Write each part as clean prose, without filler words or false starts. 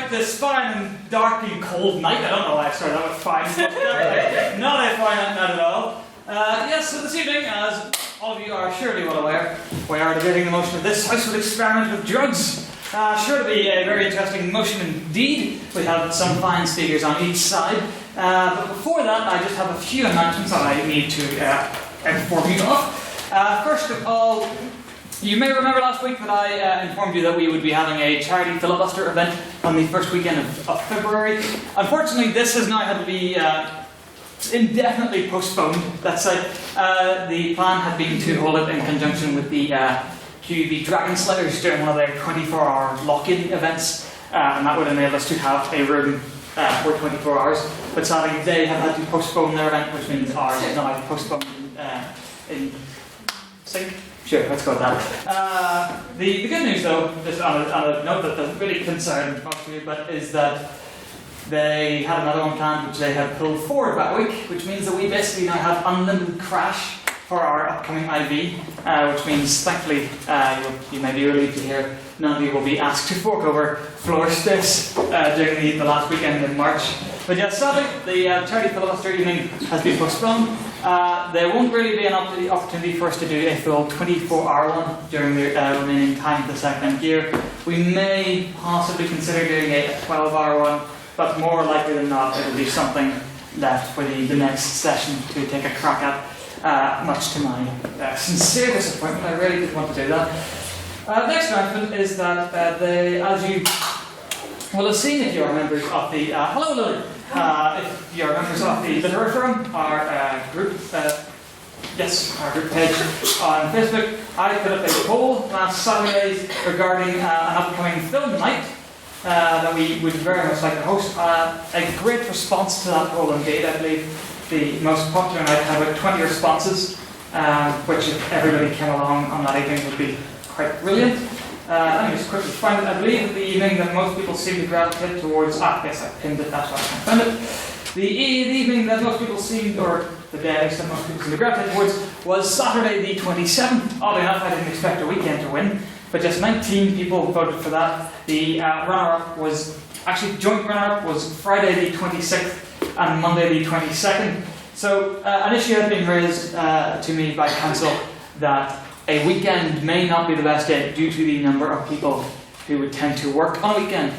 despite this fine and dark and cold night, I don't know why I started out with fine and dark, not a fine night at all. Yes, so this evening, as all of you are surely well aware, we are debating the motion of this House would experiment with drugs. Sure to be a very interesting motion indeed. We have some fine speakers on each side. But before that, I just have a few announcements that I need to inform you of. First of all, you may remember last week that I informed you that we would be having a charity filibuster event on the first weekend of February. Unfortunately, this has now had to be indefinitely postponed. Let's say the plan had been to hold it in conjunction with the QB Dragon Slayers during one of their 24-hour lock-in events, and that would enable us to have a room for 24 hours. But sadly, they have had to postpone their event, which means ours is now postponed in sync. Sure, let's go with that. The good news, though, just on a note that doesn't really concern most of you, but is that they had another one planned which they had pulled forward that week, which means that we basically now have unlimited crash for our upcoming IV, which means, thankfully, you may be relieved to hear none of you will be asked to fork over floor space during the last weekend in March. But yes, sadly, the charity filibuster evening has been postponed. There won't really be an opportunity for us to do a full 24-hour one during the remaining time of the second year. We may possibly consider doing a 12-hour one, but more likely than not, it will be something left for the next session to take a crack at, much to my sincere disappointment. I really did want to do that. Next announcement is that as you will have seen if you are members of the... hello, Lily! If you are members of the Literary Forum, our group... yes, our group page on Facebook, I put up a poll last Saturday regarding an upcoming film night that we would very much like to host. A great response to that poll indeed. I believe the most popular night had about 20 responses, which if everybody came along on that evening would be quite brilliant. Let me just quickly find it. I believe that the evening that most people seem to gravitate towards... yes, I pinned it, that's why I can't find it. The evening that most people seemed, or the day that most people seemed to gravitate towards, was Saturday the 27th. Oddly enough, I didn't expect a weekend to win, but just 19 people voted for that. The runner-up was... actually, joint runner-up was Friday the 26th and Monday the 22nd. So, an issue had been raised to me by council that a weekend may not be the best day due to the number of people who would tend to work on a weekend.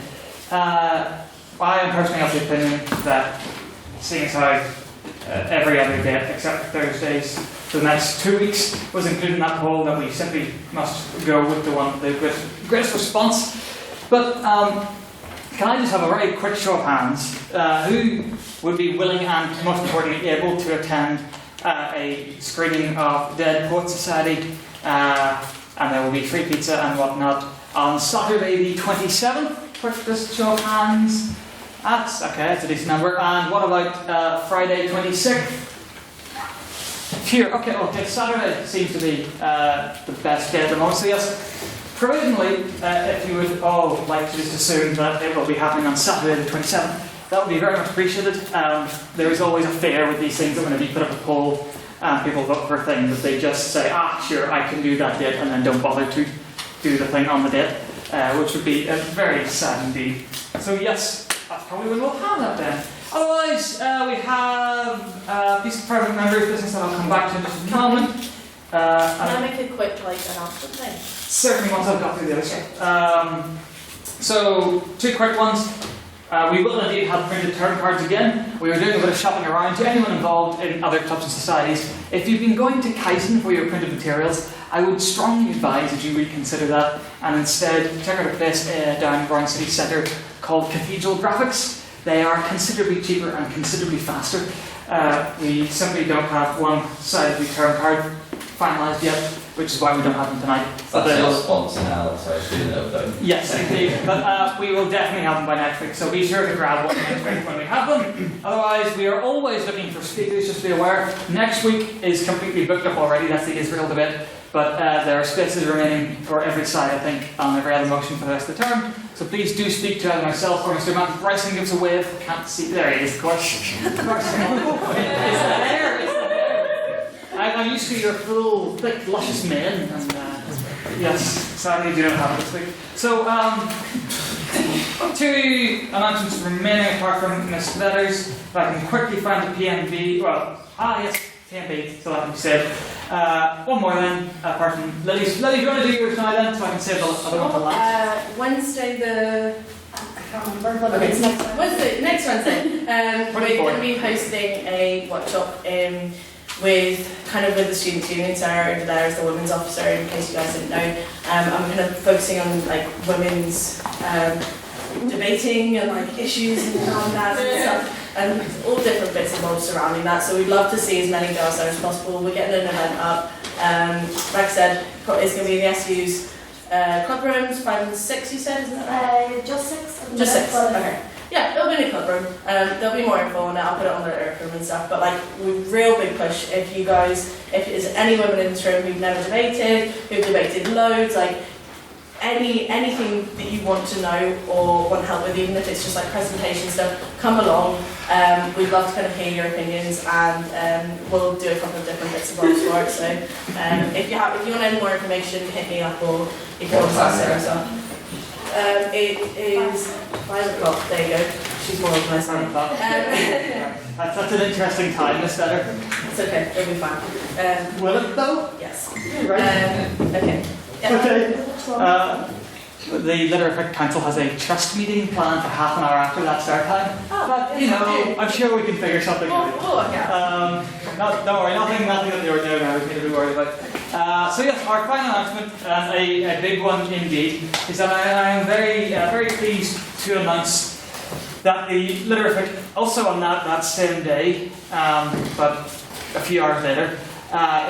I am personally of the opinion that, seeing as how every other day except for Thursdays for the next 2 weeks was included in that poll, that we simply must go with the one with the greatest response. But can I just have a very quick show of hands? Who would be willing and, most importantly, able to attend a screening of Dead Poets Society, and there will be free pizza and whatnot, on Saturday the 27th? Quick just show of hands. That's okay, that's a decent number. And what about Friday 26th? Here, okay, Saturday seems to be the best day at the moment. So yes, provisionally, if you would all like to just assume that it will be happening on Saturday the 27th, that would be very much appreciated. There is always a fear with these things that whenever you put up a poll and people vote for a thing, that they just say, sure, I can do that date, and then don't bother to do the thing on the date, which would be very sad indeed. So yes, that's probably when we'll have that then. Otherwise, we have a piece of private members' business that I'll come back to in just a moment. Can I make a quick announcement thing? Certainly, once I've got through the other stuff. So, two quick ones. We will indeed have printed term cards again. We are doing a bit of shopping around. To anyone involved in other clubs and societies, if you've been going to Kyson for your printed materials, I would strongly advise that you reconsider that and instead check out a place down in Brown City Centre called Cathedral Graphics. They are considerably cheaper and considerably faster. We simply don't have one side of the term card finalised yet, which is why we don't have them tonight. That's your sponsor now, so I should know though. Yes, indeed. But we will definitely have them by next week, so be sure to grab one next week when we have them. Otherwise, we are always looking for speakers, just be aware. Next week is completely booked up already, that's the Israel debate. But there are spaces remaining for every side, I think, on every other motion for the rest of the term. So please do speak to either myself or Mr. Matt Bryson gives a wave. Can't see. There he is, of course. It's there. I'm used to your full, thick, luscious mane, and yes, sadly, you don't have it this week. So, Two announcements remaining apart from Miss Letters. If I can quickly find the PMB. Well, yes, PMB, so that can be said. One more then, apart from Lily's. Lily, do you want to do yours now then, so I can save the other one for last? Wednesday the... I can't remember what Okay. it's next Wednesday. Next Wednesday. We're 24th. going to be hosting a workshop with the students' union. Sarah there is the women's officer, in case you guys didn't know. I'm kind of focusing on like women's debating and like issues and that and stuff, and all different bits and bobs surrounding that. So we'd love to see as many girls there as possible. We're getting an event up. Like I said, it's going to be in the SU's club rooms, 5 and 6. You said, isn't that right? Just 6. Just 6. Okay. Yeah, it'll be in a club room. There'll be more info on it. I'll put it on the Earth room and stuff. But like, real big push. If there's any women in this room who've never debated, who've debated loads, like anything that you want to know or want help with, even if it's just like presentation stuff, come along. We'd love to kind of hear your opinions, and we'll do a couple of different bits and bobs for it. So if you want any more information, hit me up, or you can contact Sarah as well. It is 5 o'clock. There you go. She's more organised than me. That's an interesting time, Miss Letter. It's okay. It'll be fine. Will it though? Yes. Right. Okay. Yeah. Okay. The Litter Council has a trust meeting planned for half an hour after that start time. But, you know, I'm sure we can figure something out. Don't worry, nothing that the ordinary members need to be worried about. So yes, our final announcement, and a big one indeed, is that I am very pleased to announce that the Litter also on that same day, but a few hours later,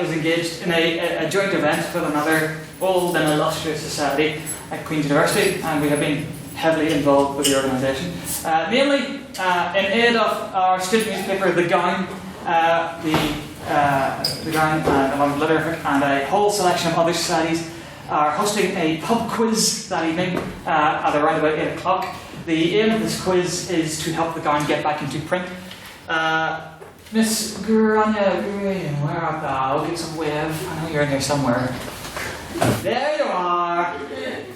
is engaged in a joint event with another old and illustrious society at Queen's University, and we have been heavily involved with the organisation. Mainly in aid of our student newspaper, The Gown, the Gown along with Litter and a whole selection of other societies are hosting a pub quiz that evening at around about 8 o'clock. The aim of this quiz is to help The Gown get back into print. Miss Grania, where art thou? I'll get some wave. I know you're in here somewhere. There you are!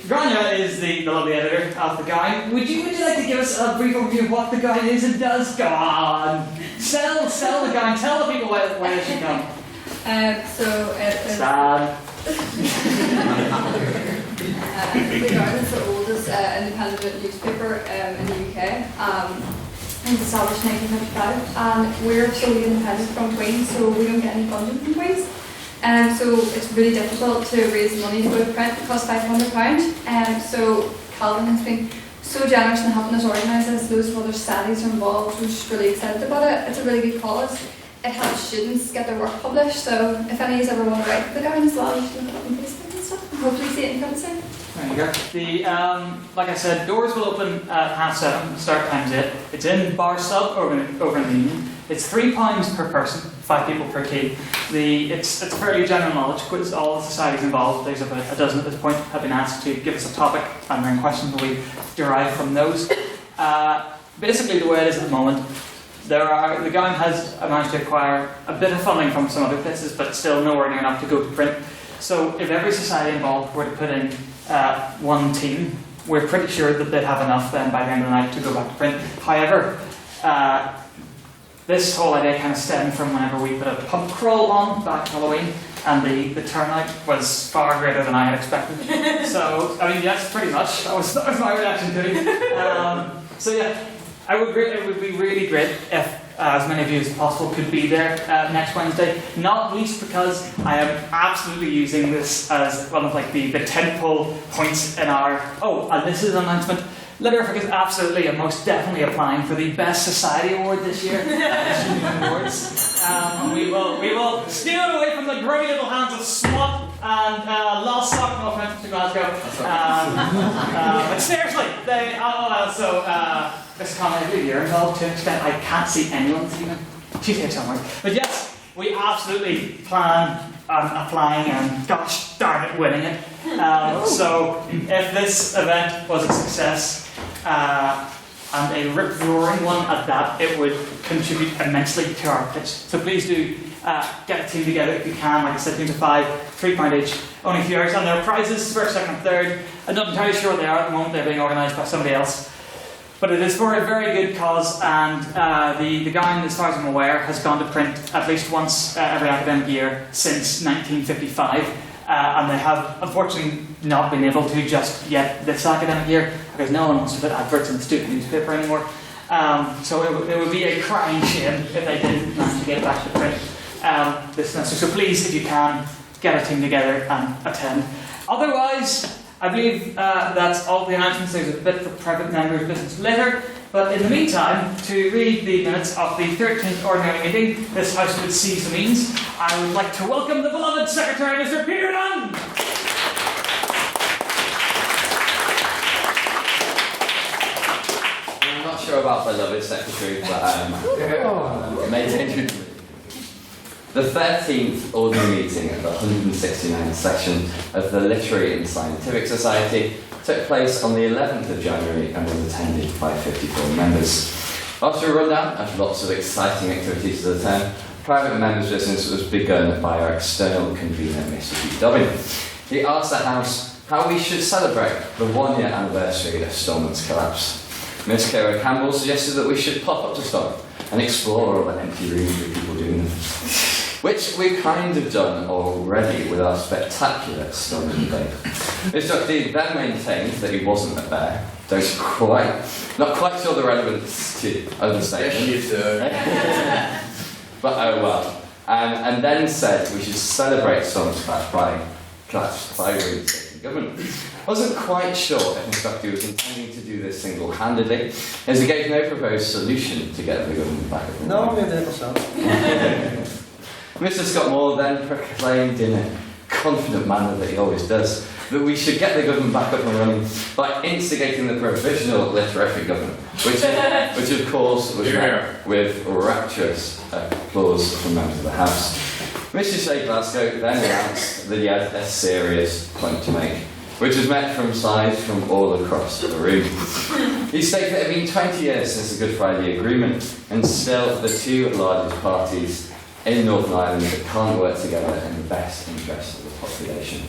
Grania is the lovely editor of The Gown. Would you like to give us a brief overview of what The Gown is and does? Go on! Sell The Gown. Tell the people why they should come. So it is... Sad. The Guardian is the oldest independent newspaper in the UK. It was established in 1955, and we're solely independent from Queen's, so we don't get any funding from Queen's. So it's really difficult to raise money to go to print. It costs £500. So Calvin has been so generous in helping us organise this. Loads of other societies are involved. We're just really excited about it. It's a really good cause. It helps students get their work published. So if any of you ever want to write for The Guardian as well, you can look it up on Facebook and stuff. And hopefully see it in print soon. There you go. Like I said, doors will open at 7:30, start time's 8. It's in Bar Sub over in the Union. It's £3 per person, 5 people per team. It's fairly general knowledge quiz. All the societies involved, there's about a dozen at this point, have been asked to give us a topic, and then questions will be derived from those. Basically, the way it is at the moment, the Gown has managed to acquire a bit of funding from some other places, but still nowhere near enough to go to print. So if every society involved were to put in one team, we're pretty sure that they'd have enough then by the end of the night to go back to print. However, this whole idea kind of stemmed from whenever we put a pub crawl on back Halloween, and the turnout was far greater than I had expected. So, I mean, yes, pretty much. That was my reaction to it. So yeah, it would be really great if as many of you as possible could be there next Wednesday, not least because I am absolutely using this as one of like the tentpole points in our... Oh, and this is an announcement. Litter is absolutely and most definitely applying for the Best Society Award this year. Awards. We will steal it away from the grubby little hands of Swat and Lost Sock, no offense to Glasgow. But seriously, this comment you're involved to an extent I can't see anyone even. She's here somewhere. But yes, we absolutely plan on applying and gosh darn it, winning it. So if this event was a success, and a rip-roaring one at that, it would contribute immensely to our pitch. So please do get a team together if you can. Like I said, teams of 5, £3 each, only a few hours, and there are prizes, first, second, and third. I'm not entirely sure what they are at the moment, they're being organised by somebody else. But it is for a very good cause, and the gown, as far as I'm aware, has gone to print at least once every academic year since 1955, and they have unfortunately not been able to just yet this academic year, because no one wants to put adverts in the student newspaper anymore. So it would be a crying shame if they didn't manage to get it back to print this semester. So please, if you can, get a team together and attend. Otherwise, I believe that's all the announcements. There's a bit for private members' business later. But in the meantime, to read the minutes of the 13th ordinary meeting, this House with C's means, I would like to welcome the beloved Secretary, Mr. Peter Dunn. I'm not sure about beloved secretary, but it may change with me. The 13th ordinary meeting of the 169th section of the Literary and Scientific Society took place on the 11th of January and was attended by 54 members. After a rundown of lots of exciting activities to attend, private members' business was begun by our external convener, Mr. Hugh Dobbin. He asked the House how we should celebrate the 1-year anniversary of Stormont's collapse. Miss Kira Campbell suggested that we should pop up to Stormont and explore all the empty rooms with people doing them, which we've kind of done already with our spectacular Stormont Day. Mr. Duffy then maintained that he wasn't a bear. Not quite sure the relevance to understatement. Yes, you do. But oh well. And then said we should celebrate Storm's collapse by reinstating government. Wasn't quite sure if Mr. Duffy was intending to do this single-handedly, as he gave no proposed solution to get the government back up. No, I'm going to do it myself. Mr. Scott Moore then proclaimed in a confident manner that he always does, that we should get the government back up and running by instigating the provisional literary government, which of course was met with rapturous applause from members of the House. Mr. Shea Glasgow then announced that he had a serious point to make, which was met from sides from all across the room. He stated that it had been 20 years since the Good Friday Agreement, and still the two largest parties in Northern Ireland that can't work together in the best interest of the population.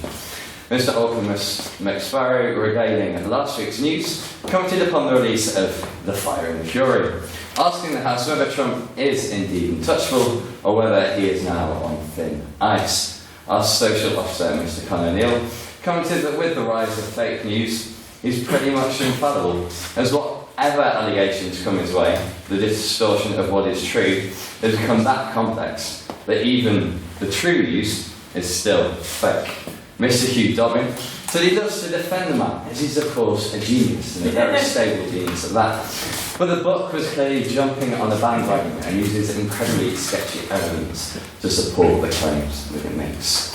Mr. Holcomb McSparrow, regaling last week's news, commented upon the release of The Fire and the Fury, asking the House whether Trump is indeed untouchable or whether he is now on thin ice. Our social officer, Mr. Conor Neal, commented that with the rise of fake news, he's pretty much infallible, as whatever allegations come his way, the distortion of what is true has become that complex that even the true news is still fake. Mr. Hugh Dobbin said he loves to defend the man, as he's of course a genius and a very stable genius at that. But the book was clearly jumping on a bandwagon and uses incredibly sketchy evidence to support the claims that it makes.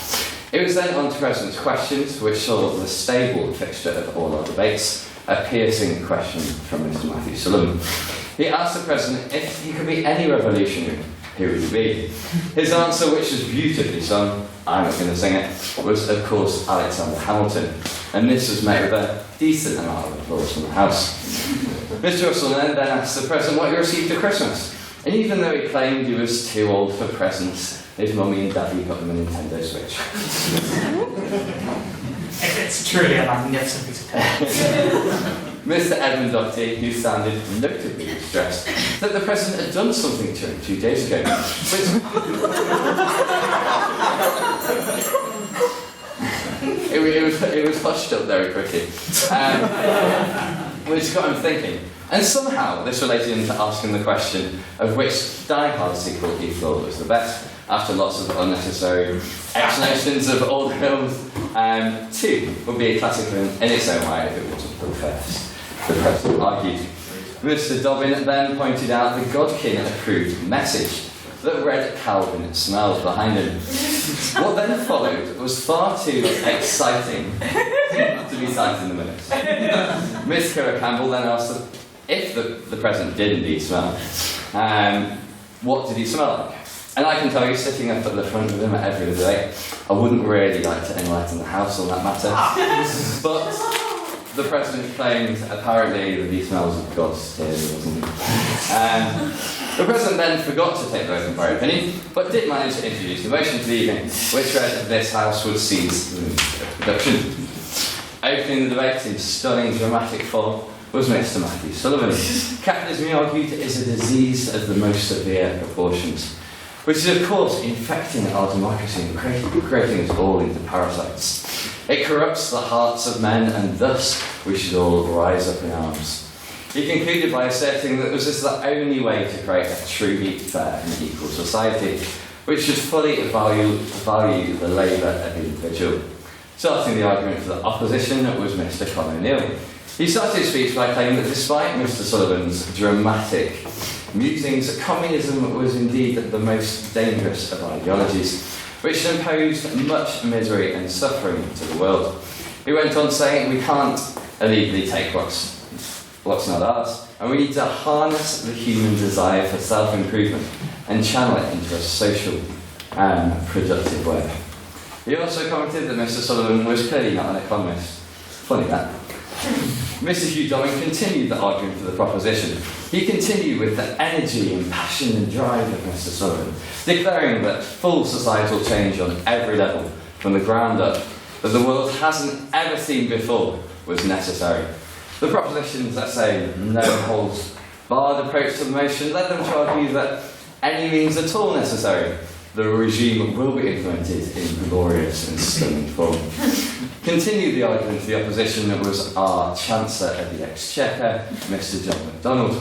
It was then on to President's questions, which saw the stable fixture of all our debates, a piercing question from Mr. Matthew Sullivan. He asked the President if he could be any revolutionary, who would he be? His answer, which was beautifully sung, I'm not going to sing it, was of course Alexander Hamilton, and this was met with a decent amount of applause from the House. Mr. Russell then asked the President what he received for Christmas, and even though he claimed he was too old for presents, his mummy and daddy got him a Nintendo Switch. It's truly a magnificent piece of cake. Mr. Edmund Doherty, who sounded notably distressed, that the President had done something to him 2 days ago, it was hushed up very quickly, which got him thinking. And somehow this related him to asking the question of which Die Hard sequel he thought was the best, after lots of unnecessary explanations of old films. 2 would be a classic film in its own way if it wasn't the first, the President argued. Mr. Dobbin then pointed out the Godkin-approved message that read Calvin smells behind him. What then followed was far too exciting to be cited in the minutes. Miss Kira Campbell then asked if the President did indeed smell, what did he smell like? And I can tell you, sitting up at the front of him at every debate, I wouldn't really like to enlighten the House on that matter. But the President claimed apparently that he smells of God's tears, wasn't he? The President then forgot to take the vote in prior opinion, but did manage to introduce the motion to the evening, which read that this House would seize the production. Opening the debate in stunning dramatic form was Mr. Matthew Sullivan. Capitalism, he argued, is a disease of the most severe proportions, which is of course infecting our democracy and creating us all into parasites. It corrupts the hearts of men, and thus we should all rise up in arms. He concluded by asserting that this is the only way to create a truly fair and equal society, which should fully value the labour of the individual. Starting the argument for the opposition was Mr. Conor O'Neill. He started his speech by claiming that despite Mr. Sullivan's dramatic musings, communism was indeed the most dangerous of ideologies, which imposed much misery and suffering to the world. He went on saying, we can't illegally take what's not ours, and we need to harness the human desire for self-improvement and channel it into a social and productive way. He also commented that Mr. Sullivan was clearly not an economist. Funny that. Mr. Hugh Dobbin continued the argument for the proposition. He continued with the energy and passion and drive of Mr. Sullivan, declaring that full societal change on every level, from the ground up, that the world hasn't ever seen before, was necessary. The propositions that say no holds barred approach to the motion led them to argue that any means at all necessary, the regime will be implemented in glorious and stunning form. Continued the argument for the opposition was our Chancellor of the Exchequer, Mr. John MacDonald.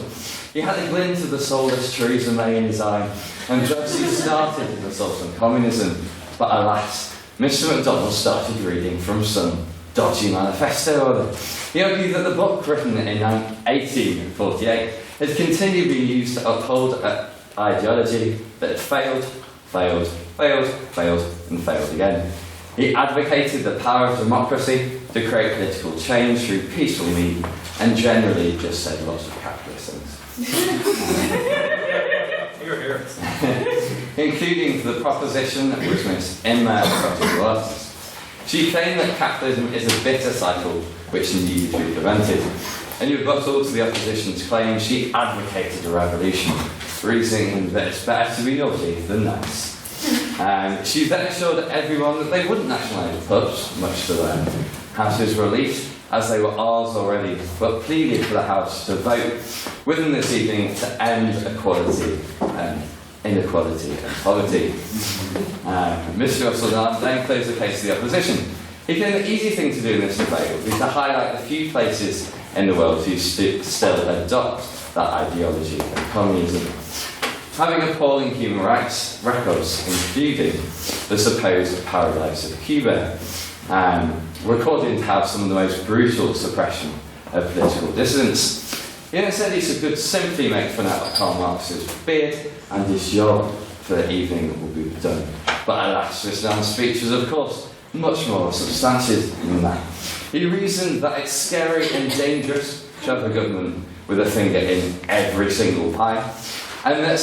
He had a glint of the soulless Theresa May in his eye, and thus he started his assault on communism. But alas, Mr. MacDonald started reading from some dodgy manifesto or other. He argued that the book, written in 1848, had continued being used to uphold an ideology that had failed, and failed again. He advocated the power of democracy to create political change through peaceful means, and generally just said lots of capitalist things. You're here. Including the proposition was Miss Emma Scottish. She claimed that capitalism is a bitter cycle which needed to be prevented. In rebuttal to the opposition's claim, she advocated a revolution, reasoning that it's better to be naughty than nice. She then assured everyone that they wouldn't nationalise pubs, much to their house's relief, as they were ours already, but pleaded for the House to vote within this evening to end inequality and poverty. Mr. Russell then closed the case to the opposition. He claimed the easy thing to do in this debate would be to highlight the few places in the world who still adopt that ideology of communism. Having appalling human rights records, including the supposed paradise of Cuba, recorded to have some of the most brutal suppression of political dissidents. He then said he could simply make fun out of Karl Marx's beard, and his job for the evening would be done. But alas, this man's speech was, of course, much more substantive than that. He reasoned that it's scary and dangerous to have a government with a finger in every single pie, and that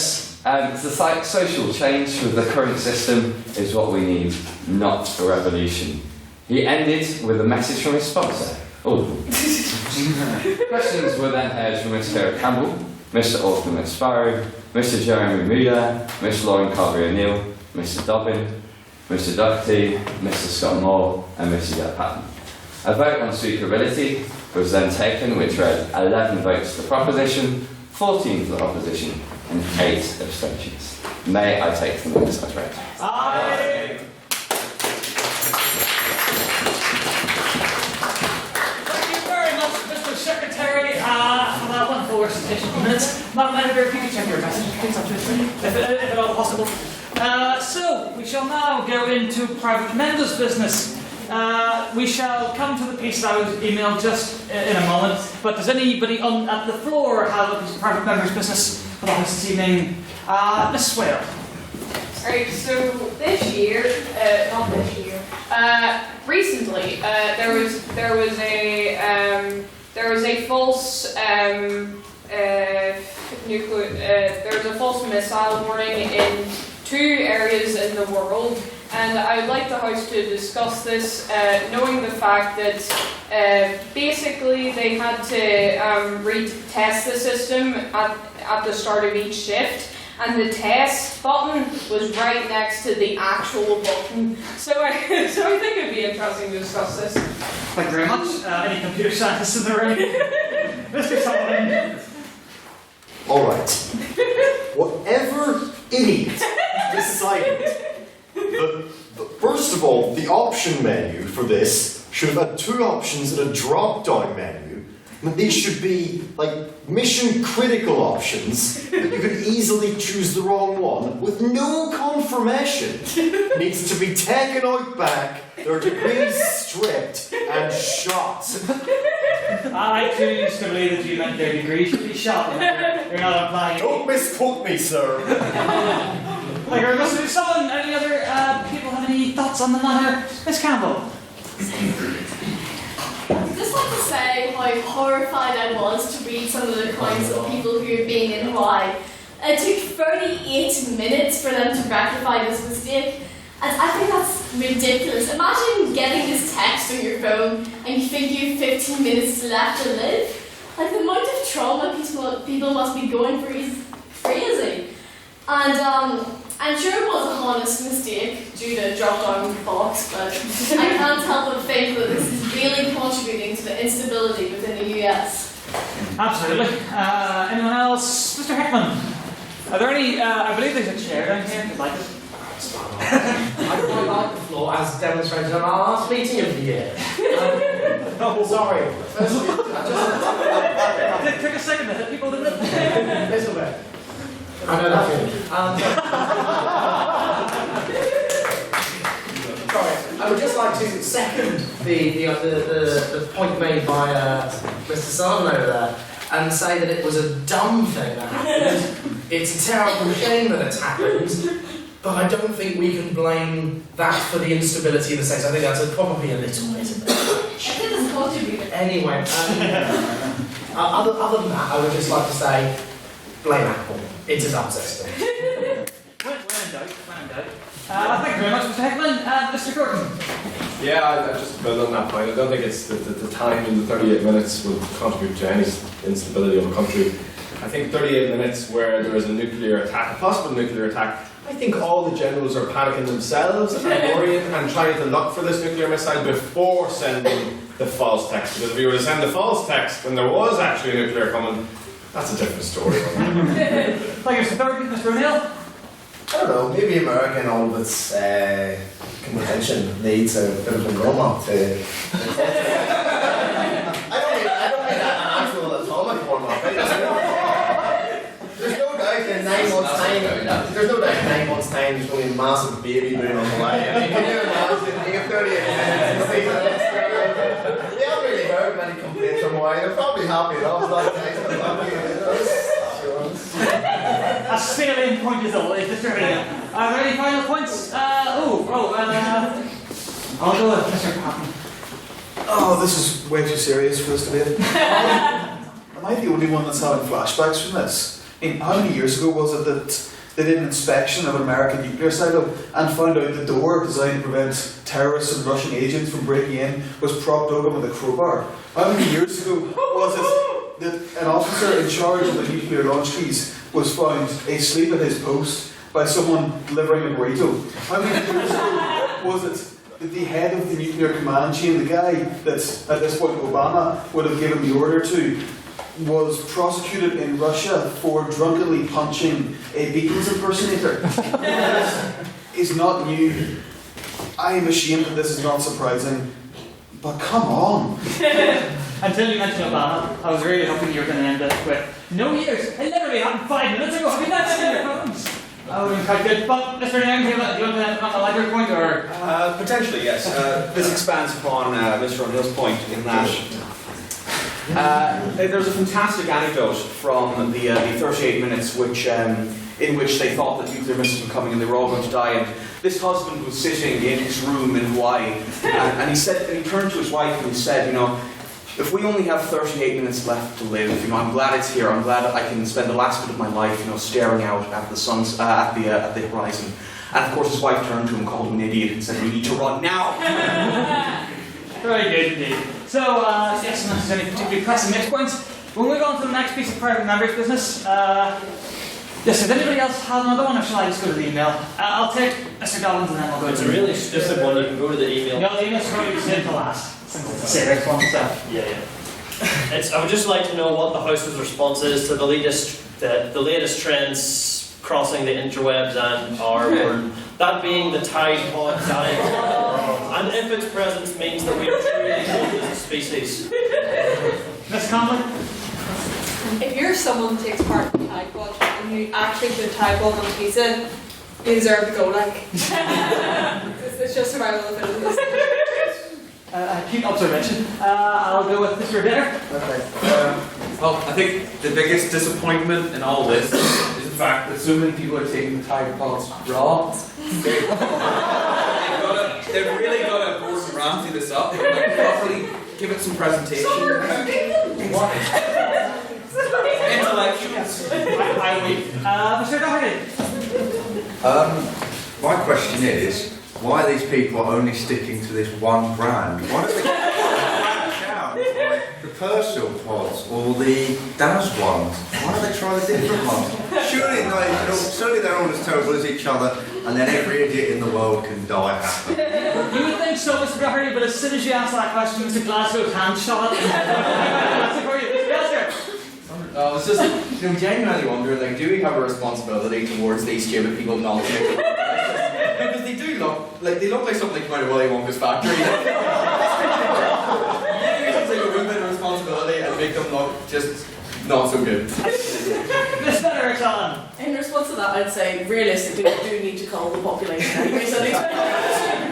social change with the current system is what we need, not a revolution. He ended with a message from his sponsor. Questions were then heard from Mr. Sarah Campbell, Mr. Auckland McSparrow, Mr. Jeremy Muller, Miss Lauren Carvey-O'Neill, Mr. Dobbin, Mr. Doherty, Mr. Scott Moore, and Mr. Jeff Patton. A vote on speakability was then taken, which read 11 votes for the proposition, 14 for the opposition, and 8 abstentions. May I take the minutes as read? Aye. Secretary, for that wonderful recitation of minutes. Madam Editor, if you could check your message, please, if at all possible. So, we shall now go into private members' business. We shall come to the piece that I was emailed just in a moment, but does anybody at the floor have a piece of private members' business for the house this evening? Miss Swale. Alright, so this year, not this year, recently, there was a false missile warning in 2 areas in the world, and I would like the House to discuss this, knowing the fact that basically they had to retest the system at the start of each shift, and the test button was right next to the actual button. So I think it'd be interesting to discuss this. Thank you very much. Any computer scientists in the room? Mr. Sullivan. Alright. Whatever idiot decided that, first of all, the option menu for this should have had 2 options and a drop-down menu. And these should be, like, mission-critical options that you could easily choose the wrong one with no confirmation. Needs to be taken out back, their degrees stripped and shot. I too used to believe that you meant their degree should be shot. You're not applying. Don't misquote me, sir. Like, Mr. Sullivan, any other people have any thoughts on the matter? Miss Campbell. I'd just like to say how horrified I was to read some of the accounts of people who are being in Hawaii. It took 38 minutes for them to rectify this mistake. And I think that's ridiculous. Imagine getting this text on your phone and you think you have 15 minutes left to live. Like, the amount of trauma people must be going through is crazy. And I'm sure it was a honest mistake due to drop down the box, but I can't help but think that this is really contributing to the instability within the US. Absolutely. Anyone else? Mr. Hickman. Are there any, I believe there's a chair down here if you'd like it. I quite like the floor as demonstrated on our last meeting of the year. Sorry. Firstly, It took a second to hit people, didn't it? a little bit. I know that feeling. Sorry, I would just like to second the point made by Mr. Sullivan over there and say that it was a dumb thing that happened. It's a terrible shame that it's happened. But I don't think we can blame that for the instability of the States. I think that's probably a little bit of I think it's contributing. Anyway, other than that, I would just like to say, blame Apple. It's a dumb system. When in doubt, when in doubt. Thank you very much, Mr. Hickman. Mr. Gordon. Yeah, I just build on that point. I don't think it's the time in the 38 minutes will contribute to any instability of a country. I think 38 minutes where there is a nuclear attack, a possible nuclear attack, I think all the generals are panicking themselves and worrying and trying to look for this nuclear missile before sending the false text. Because if you were to send the false text when there was actually a nuclear coming, that's a different story. Thank you, Mr. Thurgood. Mr. O'Neill. I don't know, maybe America and all of its contention needs a bit of a warm-up to... I don't mean an actual atomic warm-up. There's no doubt in 9 months' time, there's no doubt in 9 months' time there's going to be a massive baby boom on the way. I mean, can you imagine? You get 38 minutes and see that. They haven't really heard many complaints from Hawaii. They're probably happy enough. Like, A salient point is always distributed. Are there any final points? I'll go with Mr. Patton. Oh, this is way too serious for this debate. Am I the only one that's having flashbacks from this? I mean, how many years ago was it that they did an inspection of an American nuclear silo and found out the door designed to prevent terrorists and Russian agents from breaking in was propped open with a crowbar? How many years ago was it that an officer in charge of the nuclear launch keys was found asleep at his post by someone delivering a burrito? How many years ago was it that the head of the nuclear command chain, the guy that at this point Obama would have given the order to, was prosecuted in Russia for drunkenly punching a Beatles impersonator? This is not new. I am ashamed that this is not surprising, but come on. Until you mentioned Obama, I was really hoping you were going to end up with no years. It literally happened 5 minutes ago. Have you not seen your phones? That would have been quite good. But, Mr. Young, do you want to make a lighter point, or...? Potentially, yes. This expands upon Mr. O'Neill's point in that there's a fantastic anecdote from the 38 minutes in which they thought that nuclear missiles were coming and they were all going to die. And this husband was sitting in his room in Hawaii, and he turned to his wife and he said, if we only have 38 minutes left to live, I'm glad it's here. I'm glad that I can spend the last bit of my life, staring out at the sun's at the horizon. And of course, his wife turned to him, called him an idiot, and said, "We need to run now." Very good indeed. So, yes, unless there's any particularly pressing next points, we'll move on to the next piece of private members' business. Yes, does anybody else have another one, or shall I just go to the email? I'll take Mr. Dobbins and then we'll go It's to a really specific one, you can go to the email. No, the email's probably saved to last, since it's a serious one, so. Yeah. I would just like to know what the House's response is to the latest trends crossing the interwebs and our world. That being the Tide Pod diet, and if its presence means that we are truly evolved as a species. Miss Conlon? If you're someone who takes part in the Tide Pod and you actually put Tide Pod on pizza, you deserve to go, like. It's just survival of the fittest. Keen observation. I'll go with Mr. Dinner. Okay. Well, I think the biggest disappointment in all this is the fact that so many people are taking the Tide Pods raw. They've really got to Gordon Ramsay this up. They've got to properly give it some presentation. Intellectuals. I wait. Mr. Doherty. My question is, why are these people only sticking to this one brand? Why don't they branch out, like the Persil pods or the Daz ones? Why don't they try the different ones? Surely they're all as terrible as each other, and then every idiot in the world can die happy. You would think so, Mr. Doherty, but as soon as you asked that question, Mr. Glasgow's hand shot. That's it for you. Yes, sir. It's just, genuinely wonder, like, do we have a responsibility towards these stupid people not taking because they do look like something coming out of Willy Wonka's factory. You take a wee bit of responsibility and make them look just not so good. Miss Benedict Allen. In response to that, I'd say realistically, we do need to cull the population anyway, so these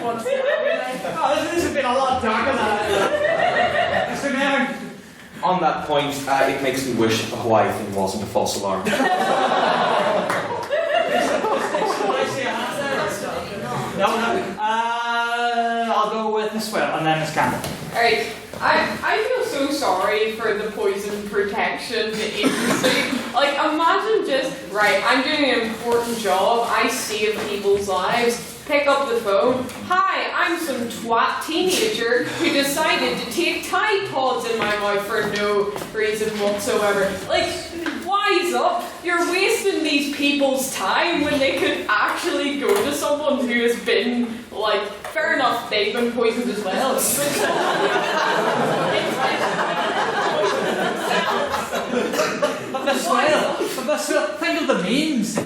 ones. This has been a lot darker than that. Mr. Mayor. On that point, it makes me wish that the Hawaii thing wasn't a false alarm. No. I'll go with Miss Will and then Miss Campbell. Alright, I feel so sorry for the poison protection agency. Like, imagine just, right, I'm doing an important job, I save people's lives, pick up the phone, hi, I'm some twat teenager who decided to take Tide Pods in my mouth for no reason whatsoever. Like, wise up, you're wasting these people's time when they could actually go to someone who has been, like, fair enough, they've been poisoned as well. But Miss Will, think of the memes.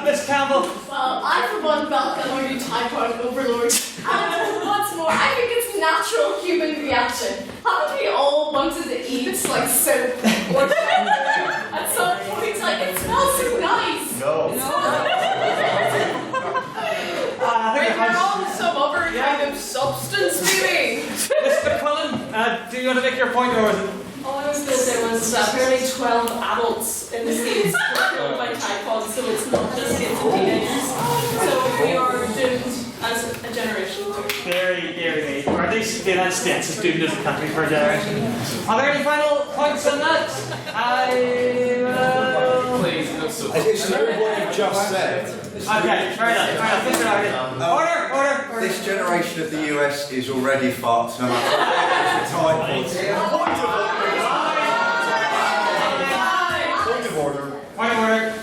Miss Campbell. Well, I for one welcome our new Tide Pod overlord. And once more, I think it's natural human reaction. Haven't we all wanted to eat like soap or shampoo at some point? Like, it smells so nice. No. Wait, you're on some other kind of substance, maybe? Mr. Cullen, do you want to make your point, or is it? All I was going to say was apparently 12 adults in the States were killed by Tide Pods, so it's not just kids and teenagers. So we are doomed as a generation. Very, very, or at least the United States is doomed as a country for a generation. Are there any final points on that? It's not what you just said. Okay, fair enough. Mr. Doherty. Order. This generation of the US is already fucked, no matter what the Tide Pods. Point of order.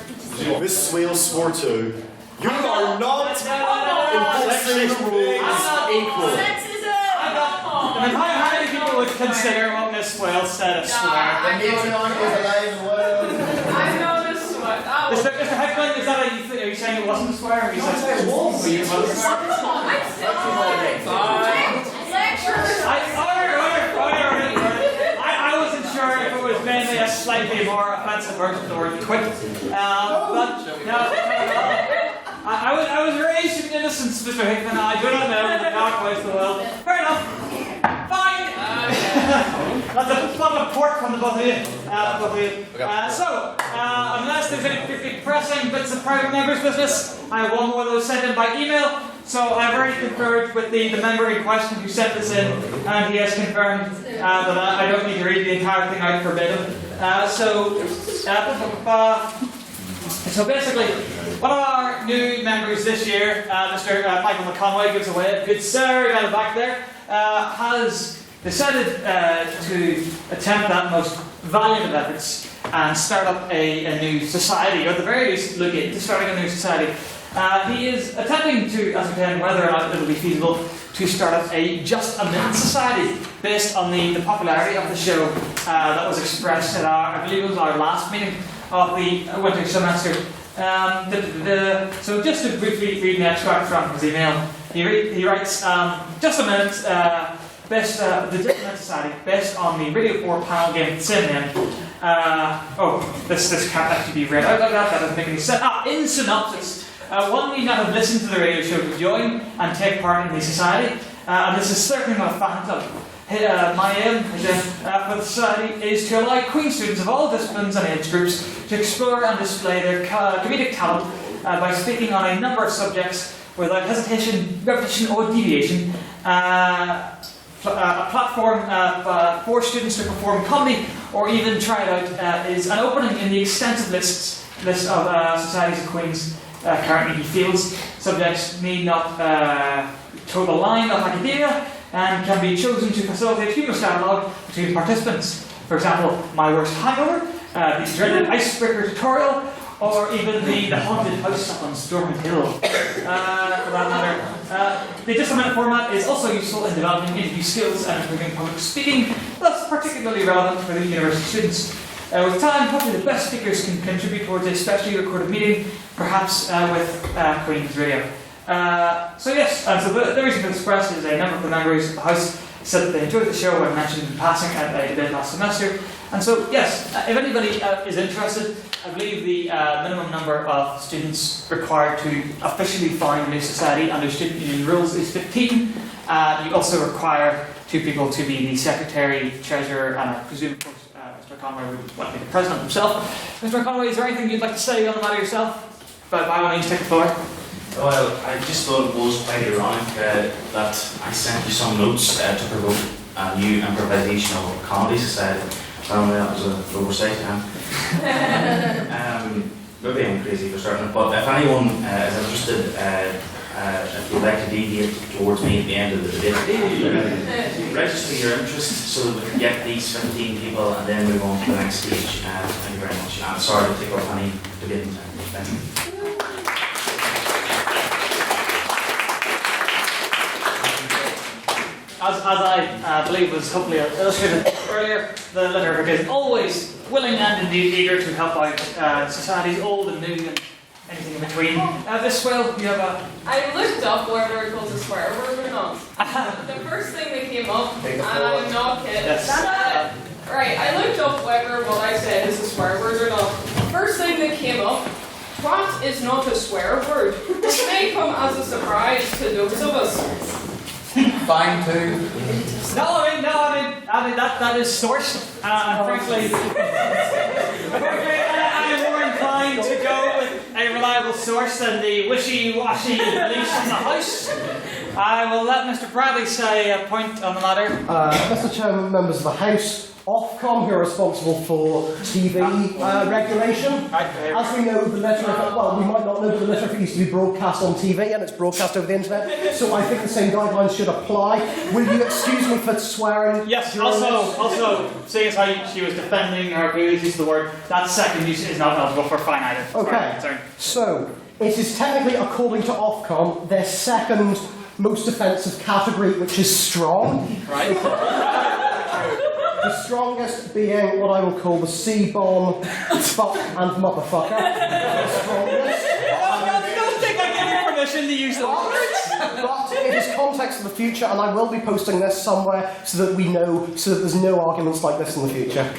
Miss Swale swore to. You are not enforcing rules equal. How many people would consider what Miss Wales said a swear? The Patreon is alive and well. I know this one. Mr. Heckman, is that are you saying it wasn't a swear? Or you said it was? I wasn't sure if it was mainly a slightly more offensive version of the word quit. But no. I was raised in innocence, Mr. Hickman. I do not know the dark ways of the world. Fair enough. Fine. That's a bottle of pork from the both of you. Unless there's any particularly pressing bits of private members' business, I have one more that was sent in by email. So I've already conferred with the member in question who sent this in, and he has confirmed that I don't need to read the entire thing out verbatim. So basically, one of our new members this year, Mr. Michael McConway, gives away a good sir down the back there, has decided to attempt that most valiant of efforts and start up a new society, or at the very least look into starting a new society. He is attempting to ascertain whether or not it will be feasible to start up a Just a Minute Society based on the popularity of the show that was expressed at I believe it was our last meeting of the winter semester. So just to briefly read an extract from his email, he writes, Just a Minute, the Just a Minute Society, based on the Radio 4 panel game, same name. This can't actually be read out like that doesn't make any sense. In synopsis, one need not have listened to the radio show to join and take part in the society, and this is certainly not a fan club. My aim for the society is to allow Queen students of all disciplines and age groups to explore and display their comedic talent by speaking on a number of subjects without hesitation, repetition or deviation. A platform for students to perform comedy or even try it out is an opening in the extensive list of societies of Queens. Currently he feels subjects need not toe the line of academia and can be chosen to facilitate humorous dialogue between participants. For example, my worst hangover, the dreaded icebreaker tutorial, or even the haunted house on Stormont Hill. For that matter, the Just a Minute format is also useful in developing interview skills and improving public speaking, thus particularly relevant for the university students. With time, hopefully the best speakers can contribute towards a specially recorded meeting, perhaps with Queen's Radio. So the reason for this request is a number of the members of the House said that they enjoyed the show when mentioned in passing at a debate last semester. And so, yes, if anybody is interested, I believe the minimum number of students required to officially found a new society under student union rules is 15. You also require 2 people to be the secretary, treasurer, and I presume, of course, Mr. Conway would want to be the president himself. Mr. Conway, is there anything you'd like to say on the matter yourself? But by all means, take the floor. Well, I just thought it was quite ironic that I sent you some notes to promote a new improvisational comedy society. Apparently that was an oversight. Maybe I'm crazy for starting it, but if anyone is interested, if you'd like to deviate towards me at the end of the debate, register your interest so that we can get these 15 people and then move on to the next stage. Thank you very much. I'm sorry to take up any debating time. Thank you. As I believe was hopefully illustrated earlier, the Litter is always willing and indeed eager to help out societies, old and new, and anything in between. This Will, you have a... I looked up whether it was a swear word or not. The first thing that came up, and I'm not kidding. Yes. Right, I looked up whether what I said is a swear word or not. First thing that came up, twat is not a swear word. It may come as a surprise to those of us. Fine too. I mean that is sourced, and frankly, I'm more inclined to go with a reliable source than the wishy-washy release from the House. I will let Mr. Bradley say a point on the matter. Mr. Chairman, members of the House, Ofcom, who are responsible for TV regulation. As we know, the letter, well, we might not know, but the letter used to be broadcast on TV and it's broadcast over the internet, so I think the same guidelines should apply. Will you excuse me for swearing? Yes, also, seeing as how she was defending her previous use of the word, that second use is not eligible for fine either. Okay, so it is technically, according to Ofcom, their second most offensive category, which is strong. Right. The strongest being what I will call the C-bomb, fuck and motherfucker. The strongest. I don't think I give you permission to use the words. But it is context for the future, and I will be posting this somewhere so that we know, so that there's no arguments like this in the future.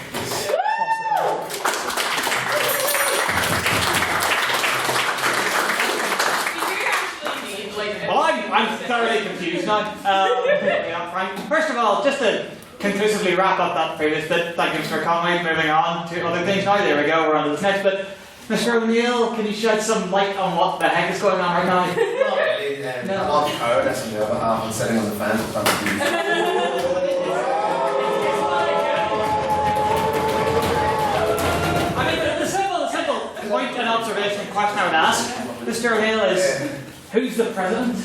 Well, I'm thoroughly confused now. First of all, just to conclusively wrap up that previous bit, thank you, Mr. Conway. Moving on to other things now. There we go, we're on to this next bit. Mr. O'Neill, can you shed some light on what the heck is going on right now? I'm not powerless on the other half and sitting on the fence in front of you. I mean, the simple point and observation question I would ask, Mr. O'Neill, is who's the president?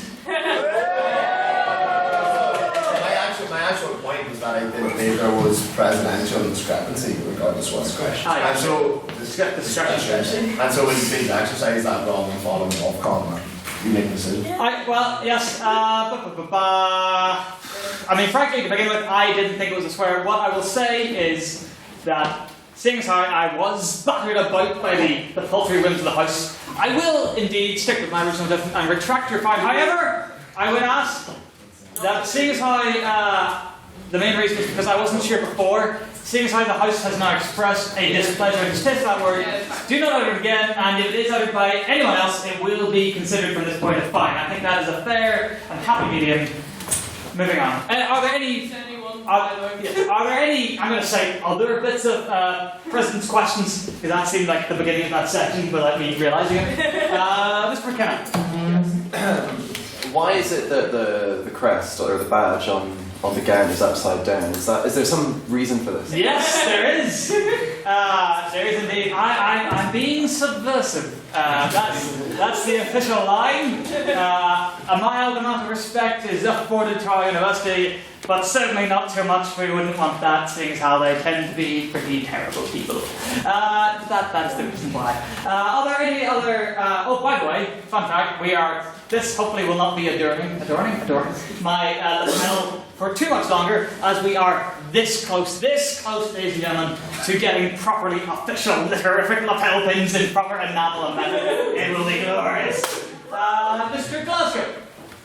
My actual point was that I believe there was presidential discrepancy regardless what's the question. Aye. And so, Discrepancy. and so when you please exercise that rather than following Ofcom, you make a decision. Well, yes. I mean, frankly, to begin with, I didn't think it was a swear. What I will say is that, seeing as how I was battered about by the paltry whims of the House, I will indeed stick with my original definition and retract your fine. However, I would ask that, seeing as how the main reason is because I wasn't sure before, seeing as how the House has now expressed a displeasure and distaste for that word, do not utter it again, and if it is uttered by anyone else, it will be considered from this point a fine. I think that is a fair and happy medium. Moving on. Are there any? Are there any? I'm going to say other bits of President's questions, because that seemed like the beginning of that section without me realising it. Mr. McKenna. Why is it that the crest or the badge on the gown is upside down? Is there some reason for this? Yes, there is. There is indeed. I'm being subversive. That's the official line. A mild amount of respect is afforded to our university, but certainly not too much. We wouldn't want that, seeing as how they tend to be pretty terrible people. That's the reason why. Are there any other? Oh, by the way, fun fact: this hopefully will not be adorning my lapel for too much longer, as we are this close, ladies and gentlemen, to getting properly official literarific lapel pins in proper enamel and metal. It will be glorious. Mr. Glasgow.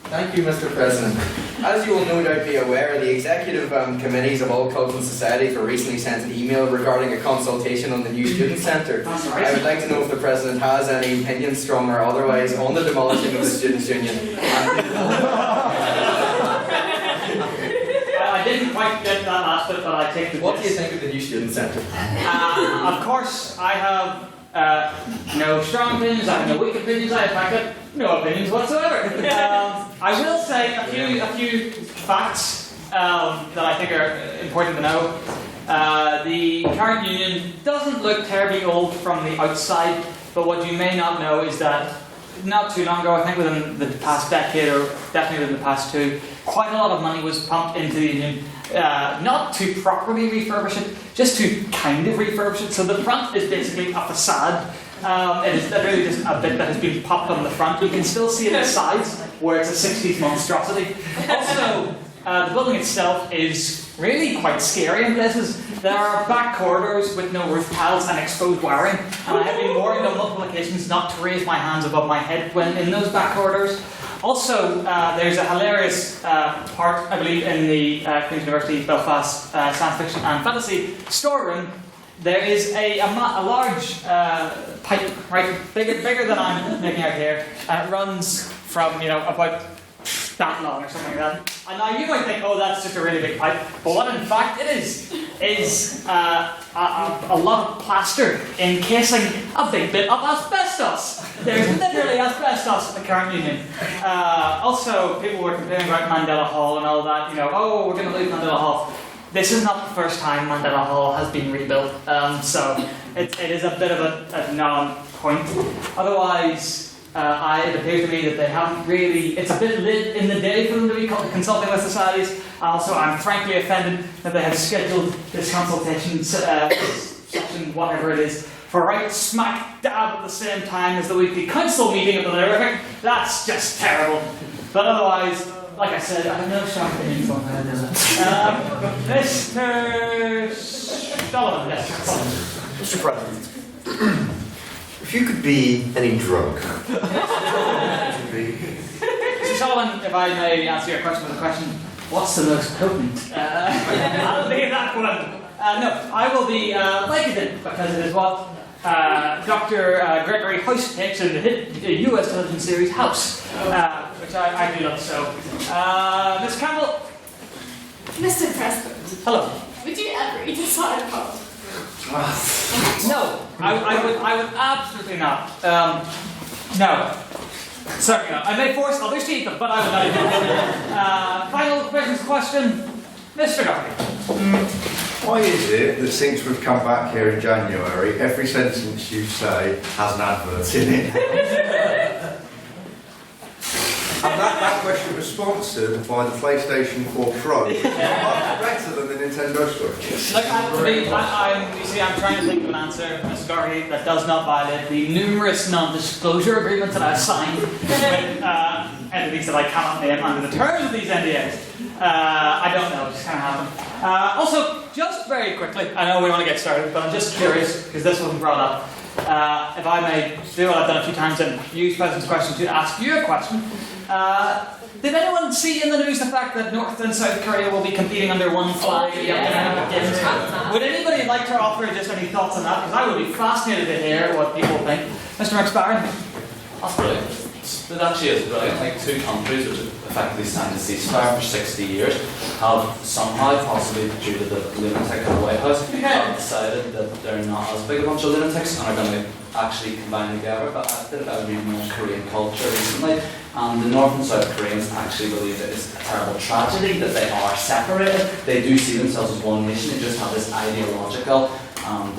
Thank you, Mr. President. As you will no doubt be aware, the executive committees of all cults and societies were recently sent an email regarding a consultation on the new student centre. I would like to know if the President has any opinions, strong or otherwise, on the demolishing of the Students' Union. I didn't quite get that last bit, but I take the What do you think of the new student centre? Of course, I have no strong opinions, I have no weak opinions, I have no opinions whatsoever. I will say a few facts that I think are important to know. The current union doesn't look terribly old from the outside, but what you may not know is that not too long ago, I think within the past decade, or definitely within the past two, quite a lot of money was pumped into the union, not to properly refurbish it, just to kind of refurbish it. So the front is basically a facade. It is literally just a bit that has been popped on the front. You can still see it the sides, where it's a 60s monstrosity. Also, the building itself is really quite scary in places. There are back corridors with no roof tiles and exposed wiring, and I have been warned on multiple occasions not to raise my hands above my head when in those back corridors. Also, there's a hilarious part, I believe, in the Queen's University Belfast Science Fiction and Fantasy storeroom. There is a large pipe, right, bigger than I'm making out here, and it runs from, about that long or something like that. And now you might think, oh, that's just a really big pipe. But what in fact it is a lot of plaster encasing a big bit of asbestos. There's literally asbestos in the current union. Also, people were complaining about Mandela Hall and all that. Oh, we're going to lose Mandela Hall. This is not the first time Mandela Hall has been rebuilt. So it is a bit of a non-point. Otherwise, it appears to me that they haven't really, it's a bit late in the day for them to be consulting with societies. Also, I'm frankly offended that they have scheduled this consultation session, whatever it is, for right smack dab at the same time as the weekly council meeting of the Lyric. That's just terrible. But otherwise, like I said, I have no strong opinions on that. Mr. Sullivan, yes. Mr. President. If you could be any drug, Mr. Sullivan, if I may answer your question with a question, what's the most potent? I'll be that one. No, I will be Vicodin, because it is what Dr. Gregory House takes in the hit US television series House, which I do love so. Ms. Campbell. Mr. President. Hello. Would you ever eat a cider pop? No, I would absolutely not. No, certainly not. I may force others to eat them, but I would not eat them. Final question, Mr. Duffy. Why is it that since we've come back here in January, every sentence you say has an advert in it? I that question was sponsored by the PlayStation 4 Pro. It's much better than the Nintendo Switch. Look, you see, I'm trying to think of an answer, Ms. Garvey, that does not violate the numerous non-disclosure agreements that I've signed with entities that I cannot name under the terms of these NDAs. I don't know, it just kind of happened. Also, just very quickly, I know we want to get started, but I'm just curious, because this wasn't brought up. If I may do what I've done a few times and use President's question to ask you a question. Did anyone see in the news the fact that North and South Korea will be competing under one flag? Would anybody like to offer just any thoughts on that? Because I would be fascinated to hear what people think. Mr. McSparrow? That's brilliant. It actually is brilliant. Like two countries which have effectively signed a ceasefire for 60 years have somehow, possibly due to the lunatic in the White House, have decided that they're not as big a bunch of lunatics and are going to actually combine together. But I did about reading North Korean culture recently, and the North and South Koreans actually believe that it's a terrible tragedy that they are separated. They do see themselves as one nation. They just have this ideological and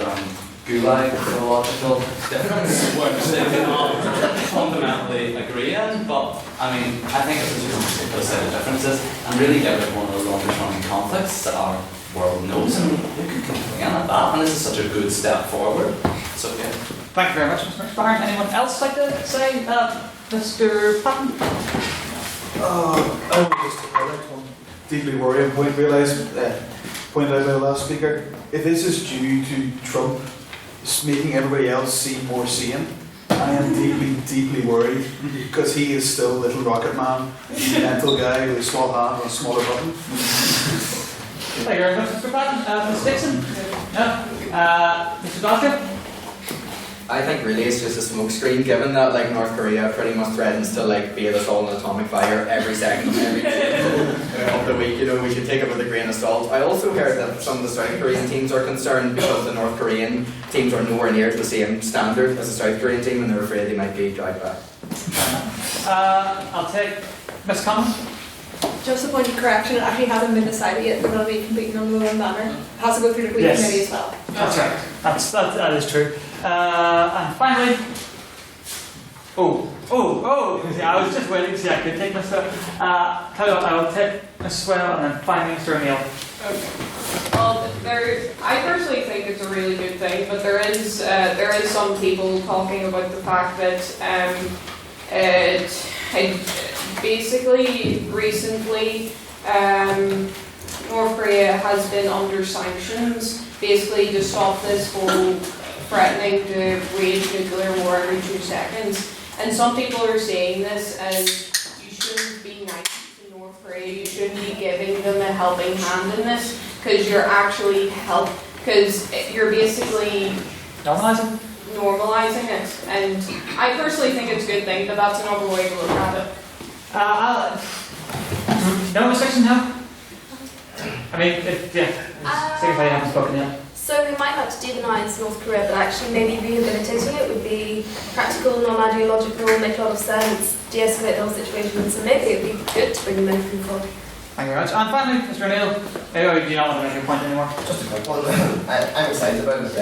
gulag ideological difference which they cannot fundamentally agree in. But I mean, I think it's just a set of differences and really get rid of one of the longest running conflicts that our world knows, and we can begin at that, and this is such a good step forward. So yeah. Thank you very much, Mr. McSparrow. Anyone else like to say, Mr. Patton? I would just highlight one deeply worrying point, pointed out by the last speaker. If this is due to Trump making everybody else seem more sane, I am deeply, deeply worried, because he is still Little Rocket Man, a mental guy with a small hand and a smaller button. Thank you very much, Mr. Patton. Ms. Dixon? No? Mr. Doctor? I think really it's just a smokescreen, given that like North Korea pretty much threatens to like bathe us all in atomic fire every second of every day of the week. You know, we should take it with a grain of salt. I also heard that some of the South Korean teams are concerned because the North Korean teams are nowhere near the same standard as the South Korean team, and they're afraid they might be dragged back. I'll take Ms. Cummins. Just a point of correction, it actually hasn't been decided yet. They're going to be competing under the one banner. It has to go through the Queen Committee as well. That's right. That is true. And finally, I was just waiting to see I could take Mr. Tell you what, I will take Ms. Swell and then finally Mr. O'Neill. Okay. Well, I personally think it's a really good thing, but there is some people talking about the fact that basically recently North Korea has been under sanctions, basically to stop this whole threatening to wage nuclear war every 2 seconds. And some people are saying this as you shouldn't be nice to North Korea, you shouldn't be giving them a helping hand in this, because you're actually because you're basically normalizing it. And I personally think it's a good thing, but that's another way to look at it. No restriction now? I mean, Secretary haven't spoken yet. So they might like to demonize North Korea, but actually maybe rehabilitating it would be practical, non-ideological, make a lot of sense, de-escalate the whole situation, so maybe it would be good to bring them in from before. Thank you very much. And finally, Mr. O'Neill, maybe you don't want to make your point anymore. Just a quick one. I'm excited about it.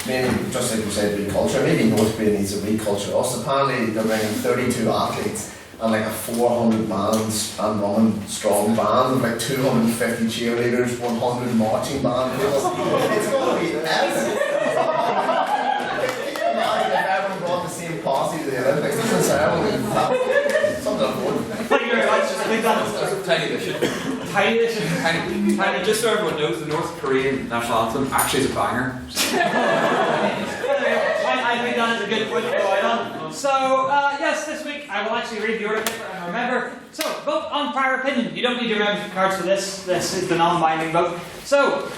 Maybe, just like you said, reculture. Maybe North Korea needs to reculture us. Apparently, they're bringing 32 athletes and like a 400-man and woman strong band with like 250 cheerleaders, 100 marching band people. It's going to be epic. Can you imagine if everyone brought the same posse to the Olympics? This is terrible. Something to avoid. Thank you very much. I think that's tiny addition. Just so everyone knows, the North Korean national anthem actually is a banger. I think that is a good point to go on. So, yes, this week I will actually read the order paper and remember. So, vote on prior opinion. You don't need your membership cards for this. This is the non-binding vote. So,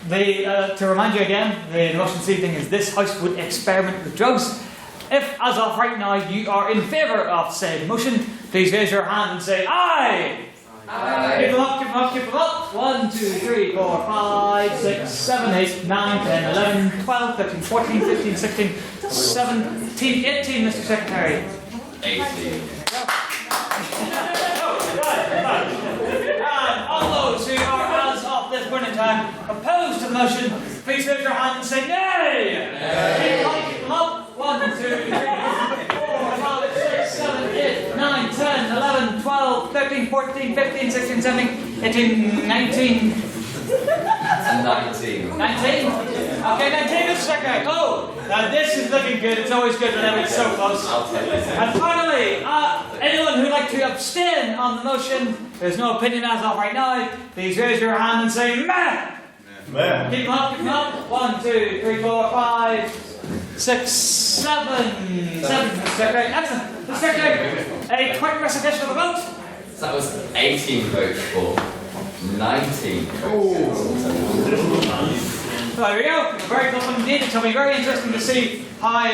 to remind you again, the motion this evening is this House would experiment with drugs. If, as of right now, you are in favour of said motion, please raise your hand and say aye. Aye. Keep them up, keep them up, keep them up. 1, 2, 3, 4, 5, 6, 7, 8, 9, 10, 11, 12, 13, 14, 15, 16, 17, 18, Mr. Secretary. 18. And all those who are, as of this point in time, opposed to the motion, please raise your hand and say nay. Keep them up, keep them up. 1, 2, 3, 4, 5, 6, 7, 8. 12, 13, 14, 15, 16, 17, 18, 19. 19. 19? Okay, 19 is second. Oh, now this is looking good. It's always good whenever it's so close. And finally, anyone who'd like to abstain on the motion, there's no opinion as of right now, please raise your hand and say meh. Meh. Keep them up, keep them up. 1, 2, 3, 4, 5, 6, 7. 7. Okay, excellent. The second, a quick recitation of the vote. So that was 18 votes for, 19 votes. So there we go. Very good indeed. It'll be very interesting to see how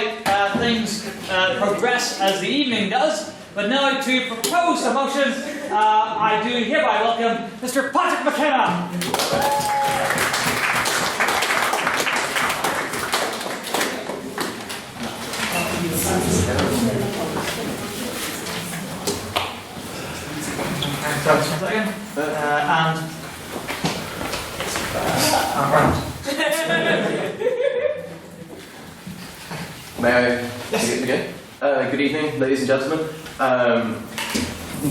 things progress as the evening does. But now to propose a motion, I do hereby welcome Mr. Patrick McKenna. Thanks, 1 second. May I begin? Good evening, ladies and gentlemen.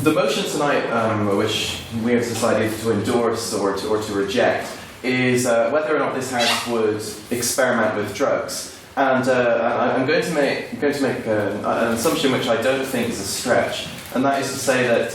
The motion tonight, which we have decided to endorse or to reject, is whether or not this House would experiment with drugs. And I'm going to make an assumption which I don't think is a stretch, and that is to say that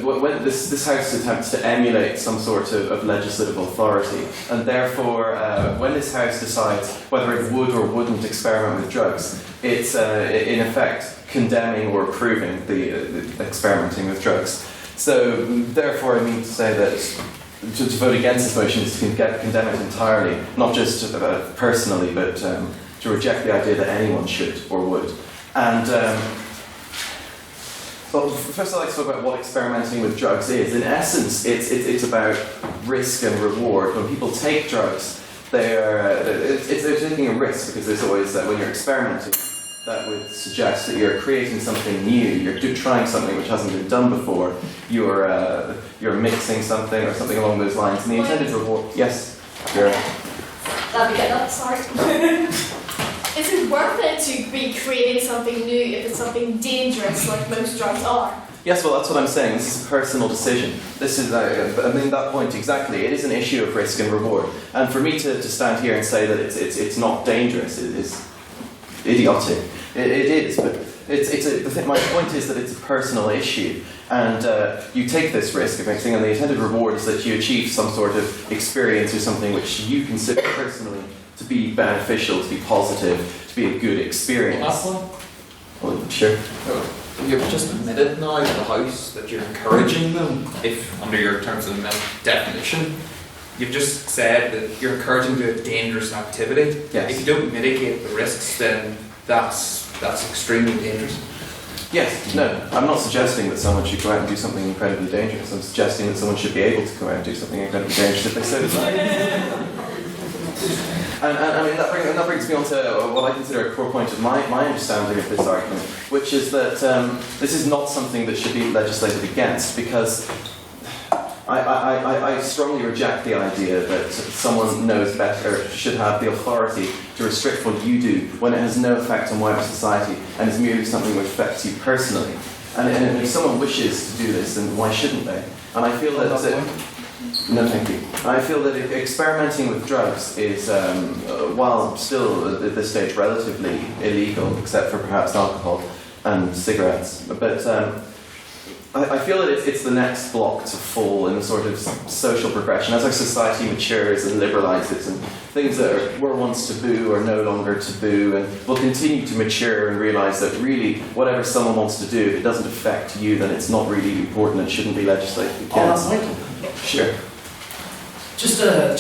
when this House attempts to emulate some sort of legislative authority, and therefore when this House decides whether it would or wouldn't experiment with drugs, it's in effect condemning or approving the experimenting with drugs. So therefore I mean to say that to vote against this motion is to condemn it entirely, not just personally, but to reject the idea that anyone should or would. And well, first I'd like to talk about what experimenting with drugs is. In essence, it's about risk and reward. When people take drugs, they're taking a risk, because there's always when you're experimenting, that would suggest that you're creating something new. You're trying something which hasn't been done before. You're mixing something or something along those lines. And the intended reward, yes, you're. Let me get that, sorry. Is it worth it to be creating something new if it's something dangerous like most drugs are? Yes, well, that's what I'm saying. This is a personal decision. This is, I mean, that point exactly. It is an issue of risk and reward. And for me to stand here and say that it's not dangerous is idiotic. It is, but my point is that it's a personal issue. And you take this risk of mixing, and the intended reward is that you achieve some sort of experience or something which you consider personally to be beneficial, to be positive, to be a good experience. Last one? Well, sure. You've just admitted now to the House that you're encouraging them, if under your terms of definition. You've just said that you're encouraging them to do a dangerous activity. Yes. If you don't mitigate the risks, then that's extremely dangerous. Yes, no, I'm not suggesting that someone should go out and do something incredibly dangerous. I'm suggesting that someone should be able to go out and do something incredibly dangerous if they so desire. And I mean, that brings me on to what I consider a core point of my understanding of this argument, which is that this is not something that should be legislated against, because I strongly reject the idea that someone knows better should have the authority to restrict what you do when it has no effect on wider society and is merely something which affects you personally. And if someone wishes to do this, then why shouldn't they? And I feel that... No, thank you. I feel that experimenting with drugs is, while still at this stage relatively illegal, except for perhaps alcohol and cigarettes, but I feel that it's the next block to fall in a sort of social progression. As our society matures and liberalises, and things that were once taboo are no longer taboo, and will continue to mature and realise that really whatever someone wants to do, if it doesn't affect you, then it's not really important and shouldn't be legislated against. Sure. Just to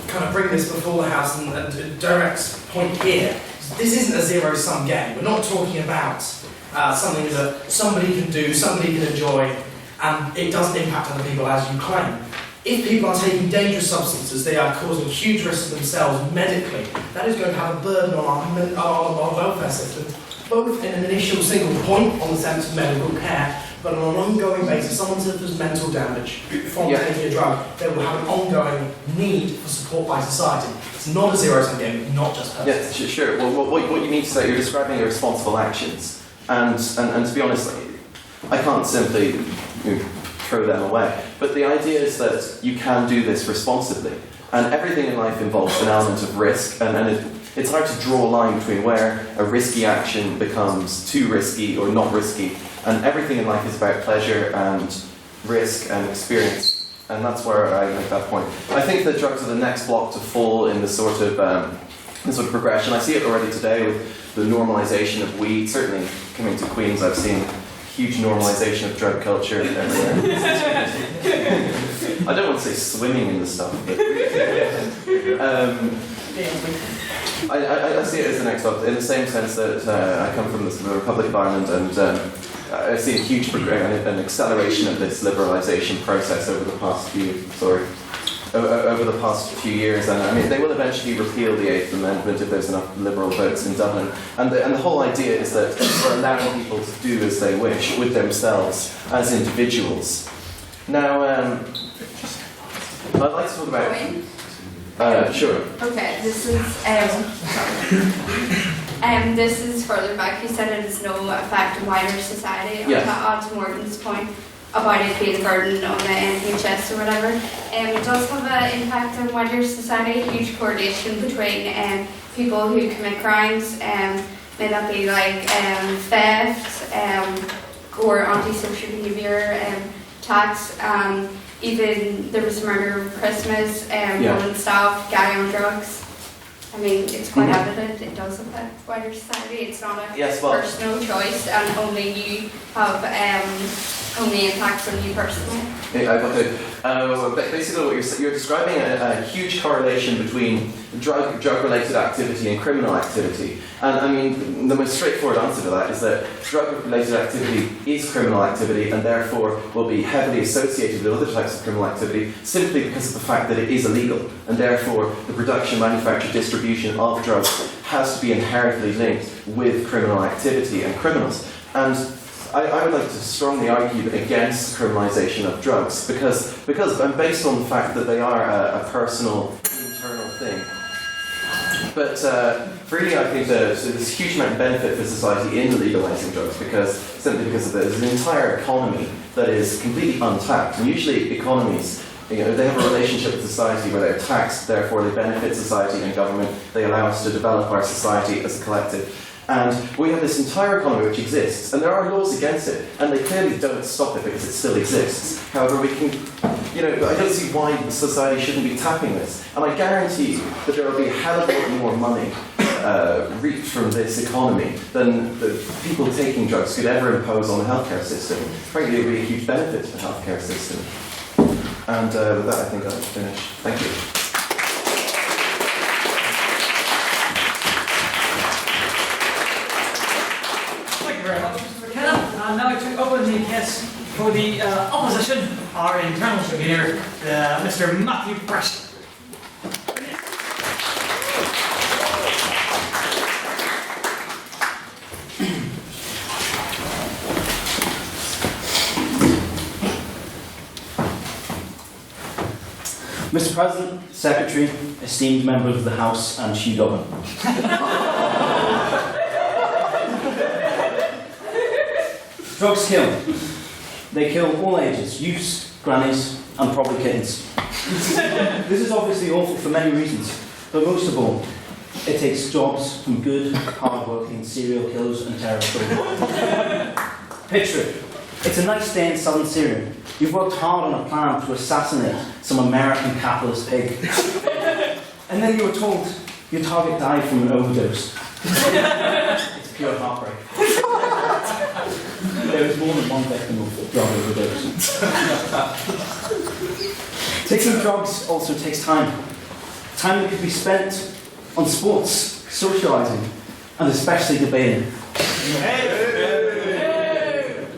kind of bring this before the House and direct point here, this isn't a zero-sum game. We're not talking about something that somebody can do, somebody can enjoy, and it doesn't impact other people as you claim. If people are taking dangerous substances, they are causing huge risks to themselves medically. That is going to have a burden on our welfare system, both in an initial single point on the sense of medical care, but on an ongoing basis. Someone suffers mental damage from taking a drug, they will have an ongoing need for support by society. It's not a zero-sum game, not just personal. Yes, sure. Well, what you mean to say, you're describing irresponsible actions. And to be honest, I can't simply throw them away. But the idea is that you can do this responsibly. And everything in life involves an element of risk, and it's hard to draw a line between where a risky action becomes too risky or not risky. And everything in life is about pleasure and risk and experience. And that's where I make that point. I think that drugs are the next block to fall in the sort of progression. I see it already today with the normalisation of weed. Certainly, coming to Queens, I've seen huge normalisation of drug culture everywhere. I don't want to say swimming in the stuff, but I see it as the next block in the same sense that I come from the Republic of Ireland, and I've seen a huge an acceleration of this liberalisation process over the past few years, and I mean they will eventually repeal the 8th Amendment if there's enough Liberal votes in Dublin. And the whole idea is that we're allowing people to do as they wish with themselves as individuals. Now, I'd like to talk about. Sure. Okay, this is this is further back. You said it has no effect on wider society. Yes. To add to Morgan's point about it being a burden on the NHS or whatever, it does have an impact on wider society. A huge correlation between people who commit crimes, may that be like theft or antisocial behaviour, tax. Even there was murder of Christmas, woman staff, guy on drugs. I mean, it's quite evident it does affect wider society. It's not a personal choice, and only you have only impacts on you personally. Basically, what you're describing a huge correlation between drug-related activity and criminal activity. And I mean, the most straightforward answer to that is that drug-related activity is criminal activity, and therefore will be heavily associated with other types of criminal activity simply because of the fact that it is illegal, and therefore the production, manufacture, distribution of drugs has to be inherently linked with criminal activity and criminals. And I would like to strongly argue against criminalisation of drugs because and based on the fact that they are a personal, internal thing. But really, I think there's a huge amount of benefit for society in legalising drugs simply because there's an entire economy that is completely untapped. And usually, economies, they have a relationship with society where they're taxed, therefore they benefit society and government. They allow us to develop our society as a collective. And we have this entire economy which exists, and there are laws against it, and they clearly don't stop it because it still exists. However, we can, I don't see why society shouldn't be tapping this. And I guarantee you that there will be a hell of a lot more money reaped from this economy than the people taking drugs could ever impose on the healthcare system. Frankly, it would be a huge benefit to the healthcare system. And with that, I think I'll finish. Thank you. And now to open the case for the opposition, our internal convener, Mr. Matthew Preston. Mr. President, Secretary, esteemed members of the House and Hugh Dublin. Drugs kill. They kill all ages, youths, grannies, and probably kittens. This is obviously awful for many reasons, but most of all, it takes jobs from good, hard-working serial killers and terrorists. Picture it. It's a nice day in southern Syria. You've worked hard on a plan to assassinate some American capitalist pig. And then you were told your target died from an overdose. It's pure heartbreak. There is more than one victim of drug overdose. Taking drugs also takes time. Time that could be spent on sports, socialising, and especially debating.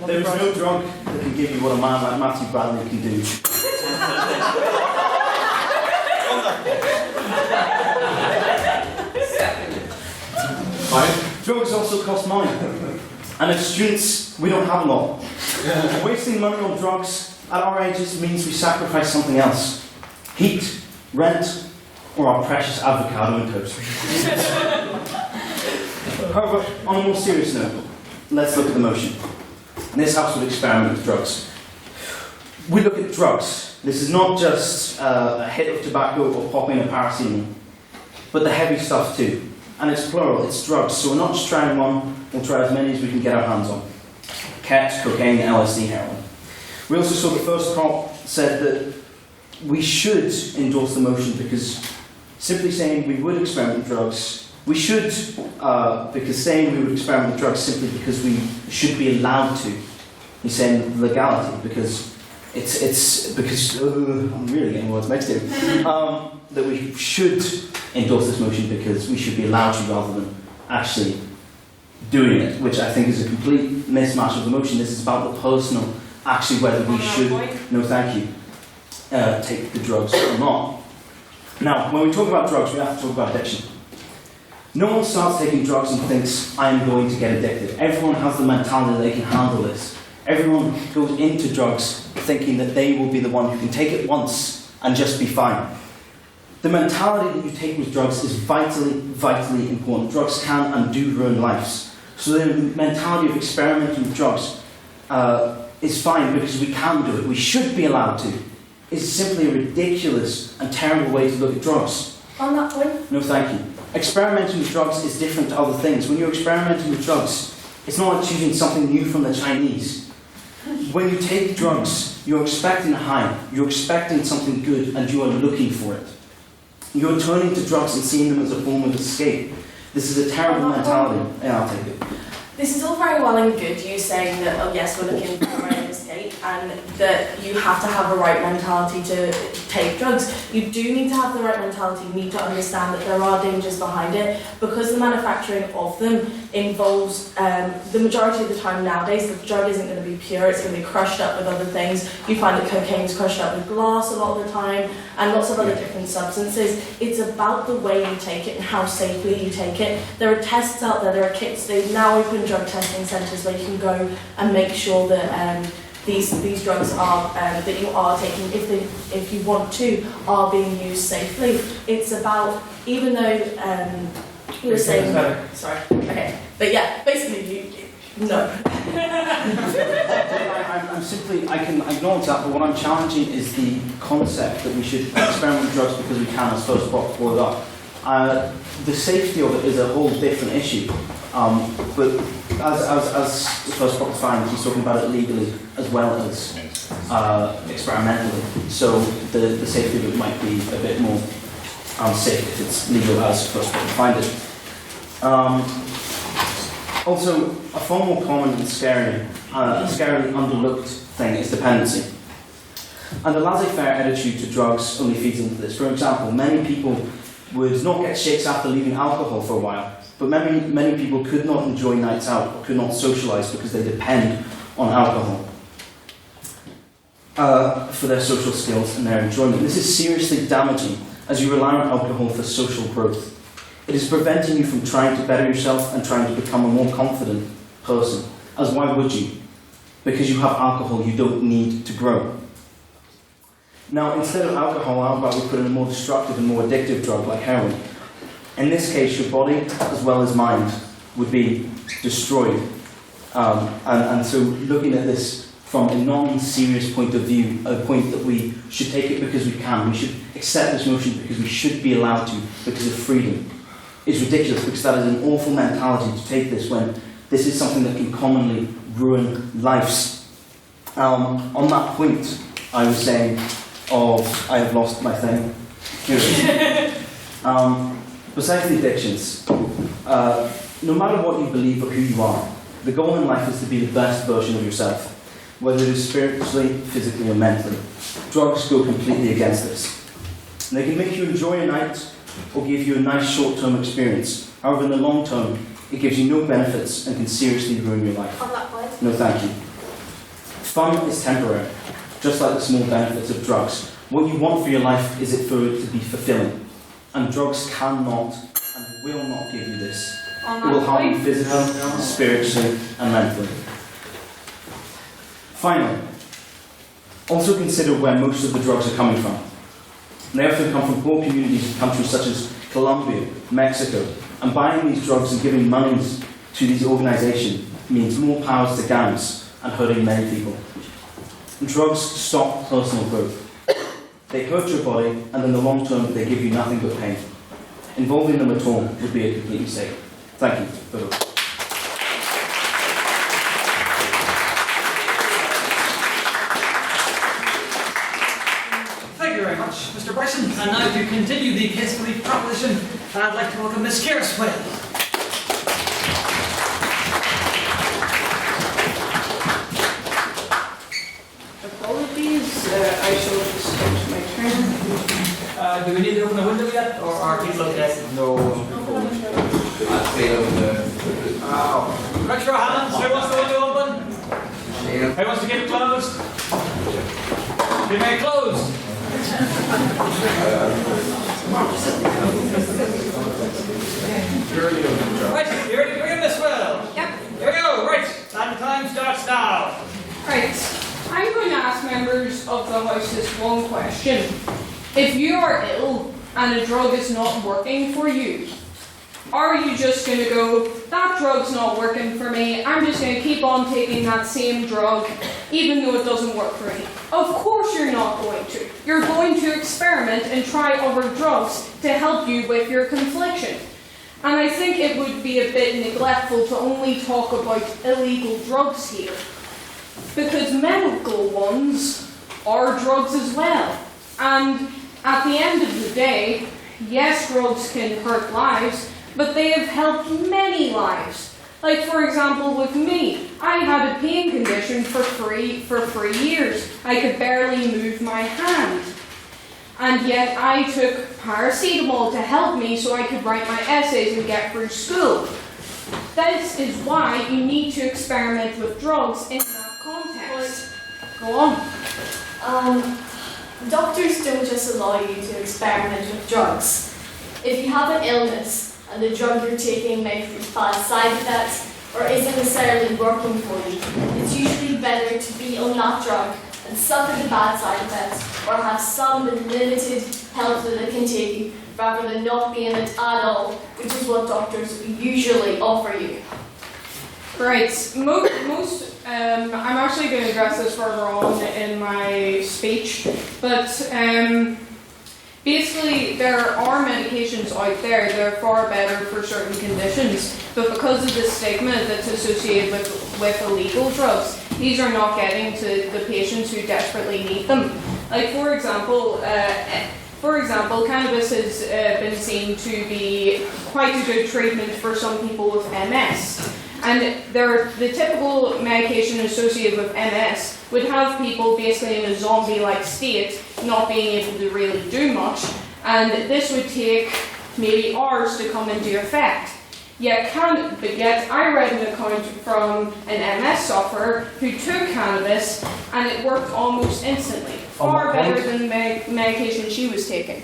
There is no drug that can give you what a man like Matthew Bradley can do. Drugs also cost money. And as students, we don't have a lot. Wasting money on drugs at our ages means we sacrifice something else. Heat, rent, or our precious avocado and toast. However, on a more serious note, let's look at the motion. And this house would experiment with drugs. We look at drugs. This is not just a hit of tobacco or popping a paracetamol, but the heavy stuff too. And it's plural, it's drugs. So we're not just trying one, we'll try as many as we can get our hands on. Ket, cocaine, LSD, heroin. We also saw the first prompt said that we should endorse the motion because simply saying we would experiment with drugs, we should, because saying we would experiment with drugs simply because we should be allowed to. He's saying legality because it's because I'm really getting words mixed here. That we should endorse this motion because we should be allowed to rather than actually doing it, which I think is a complete mismatch of the motion. This is about the personal, actually whether we should, no thank you, take the drugs or not. Now, when we talk about drugs, we have to talk about addiction. No one starts taking drugs and thinks, I'm going to get addicted. Everyone has the mentality that they can handle this. Everyone goes into drugs thinking that they will be the one who can take it once and just be fine. The mentality that you take with drugs is vitally, vitally important. Drugs can and do ruin lives. So the mentality of experimenting with drugs is fine because we can do it. We should be allowed to. It's simply a ridiculous and terrible way to look at drugs. On that point? No, thank you. Experimenting with drugs is different to other things. When you're experimenting with drugs, it's not like choosing something new from the Chinese. When you take drugs, you're expecting a high, you're expecting something good, and you are looking for it. You're turning to drugs and seeing them as a form of escape. This is a terrible mentality. Yeah, I'll take it. This is all very well and good, you saying that, oh yes, we're looking for a way of escape, and that you have to have a right mentality to take drugs. You do need to have the right mentality, you need to understand that there are dangers behind it, because the manufacturing of them involves, the majority of the time nowadays, the drug isn't going to be pure, it's going to be crushed up with other things. You find that cocaine is crushed up with glass a lot of the time, and lots of other different substances. It's about the way you take it and how safely you take it. There are tests out there, there are kits, they've now opened drug testing centres where you can go and make sure that these drugs are that you are taking, if you want to, are being used safely. It's about, even though you were saying, sorry, okay, but yeah, basically no. I'm simply, I can acknowledge that, but what I'm challenging is the concept that we should experiment with drugs because we can, as first brought forward up. The safety of it is a whole different issue. But as the first prop defined, he's talking about it legally as well as experimentally. So the safety of it might be a bit more safe if it's legal as first prop defined it. Also, a far more common and scarily underlooked thing is dependency. And the laissez-faire attitude to drugs only feeds into this. For example, many people would not get shakes after leaving alcohol for a while, but many people could not enjoy nights out or could not socialise because they depend on alcohol for their social skills and their enjoyment. This is seriously damaging as you rely on alcohol for social growth. It is preventing you from trying to better yourself and trying to become a more confident person. As why would you? Because you have alcohol, you don't need to grow. Now, instead of alcohol, how about we put in a more destructive and more addictive drug like heroin? In this case, your body, as well as mind, would be destroyed. And so looking at this from a non-serious point of view, a point that we should take it because we can, we should accept this motion because we should be allowed to, because of freedom, is ridiculous, because that is an awful mentality to take this when this is something that can commonly ruin lives. On that point, I was saying, I have lost my thing. Besides the addictions, no matter what you believe or who you are, the goal in life is to be the best version of yourself, whether it is spiritually, physically, or mentally. Drugs go completely against this. And they can make you enjoy a night or give you a nice short-term experience. However, in the long term, it gives you no benefits and can seriously ruin your life. On that point. No, thank you. Fun is temporary, just like the small benefits of drugs. What you want for your life is for it to be fulfilling. And drugs cannot and will not give you this. It will harm you physically, spiritually, and mentally. Finally, also consider where most of the drugs are coming from. They often come from poor communities in countries such as Colombia, Mexico, and buying these drugs and giving money to these organisations means more powers to gangs, and hurting many people. Drugs stop personal growth. They hurt your body, and in the long term, they give you nothing but pain. Involving them at all would be a complete mistake. Thank you. Thank you very much, Mr. Bryson. And now to continue the case belief proposition, I'd like to welcome Miss Kearswell. Apologies, I shall just my turn. Do we need to open the window yet, or are people okay? No. I'd say over Raise your hands. Who wants the window open? Who wants to keep it closed? Be made closed. Right, you ready to begin this, Will? Yep. Here we go, right. And the time starts now. Right. I'm going to ask members of the House this one question. If you are ill and a drug is not working for you, are you just going to go, that drug's not working for me, I'm just going to keep on taking that same drug even though it doesn't work for me? Of course you're not going to. You're going to experiment and try other drugs to help you with your confliction. And I think it would be a bit neglectful to only talk about illegal drugs here, because medical ones are drugs as well. And at the end of the day, yes, drugs can hurt lives, but they have helped many lives. Like, for example, with me, I had a pain condition for 3 years. I could barely move my hand. And yet I took paracetamol to help me so I could write my essays and get through school. This is why you need to experiment with drugs in that context. Go on. Doctors don't just allow you to experiment with drugs. If you have an illness and the drug you're taking may have bad side effects or isn't necessarily working for you, it's usually better to be on that drug and suffer the bad side effects or have some limited help that it can take you rather than not being it at all, which is what doctors usually offer you. Right. I'm actually going to address this further on in my speech, but basically there are medications out there that are far better for certain conditions, but because of the stigma that's associated with illegal drugs, these are not getting to the patients who desperately need them. Like, for example, cannabis has been seen to be quite a good treatment for some people with MS. And the typical medication associated with MS would have people basically in a zombie-like state, not being able to really do much, and this would take maybe hours to come into effect. Yet I read an account from an MS sufferer who took cannabis and it worked almost instantly, far better than the medication she was taking.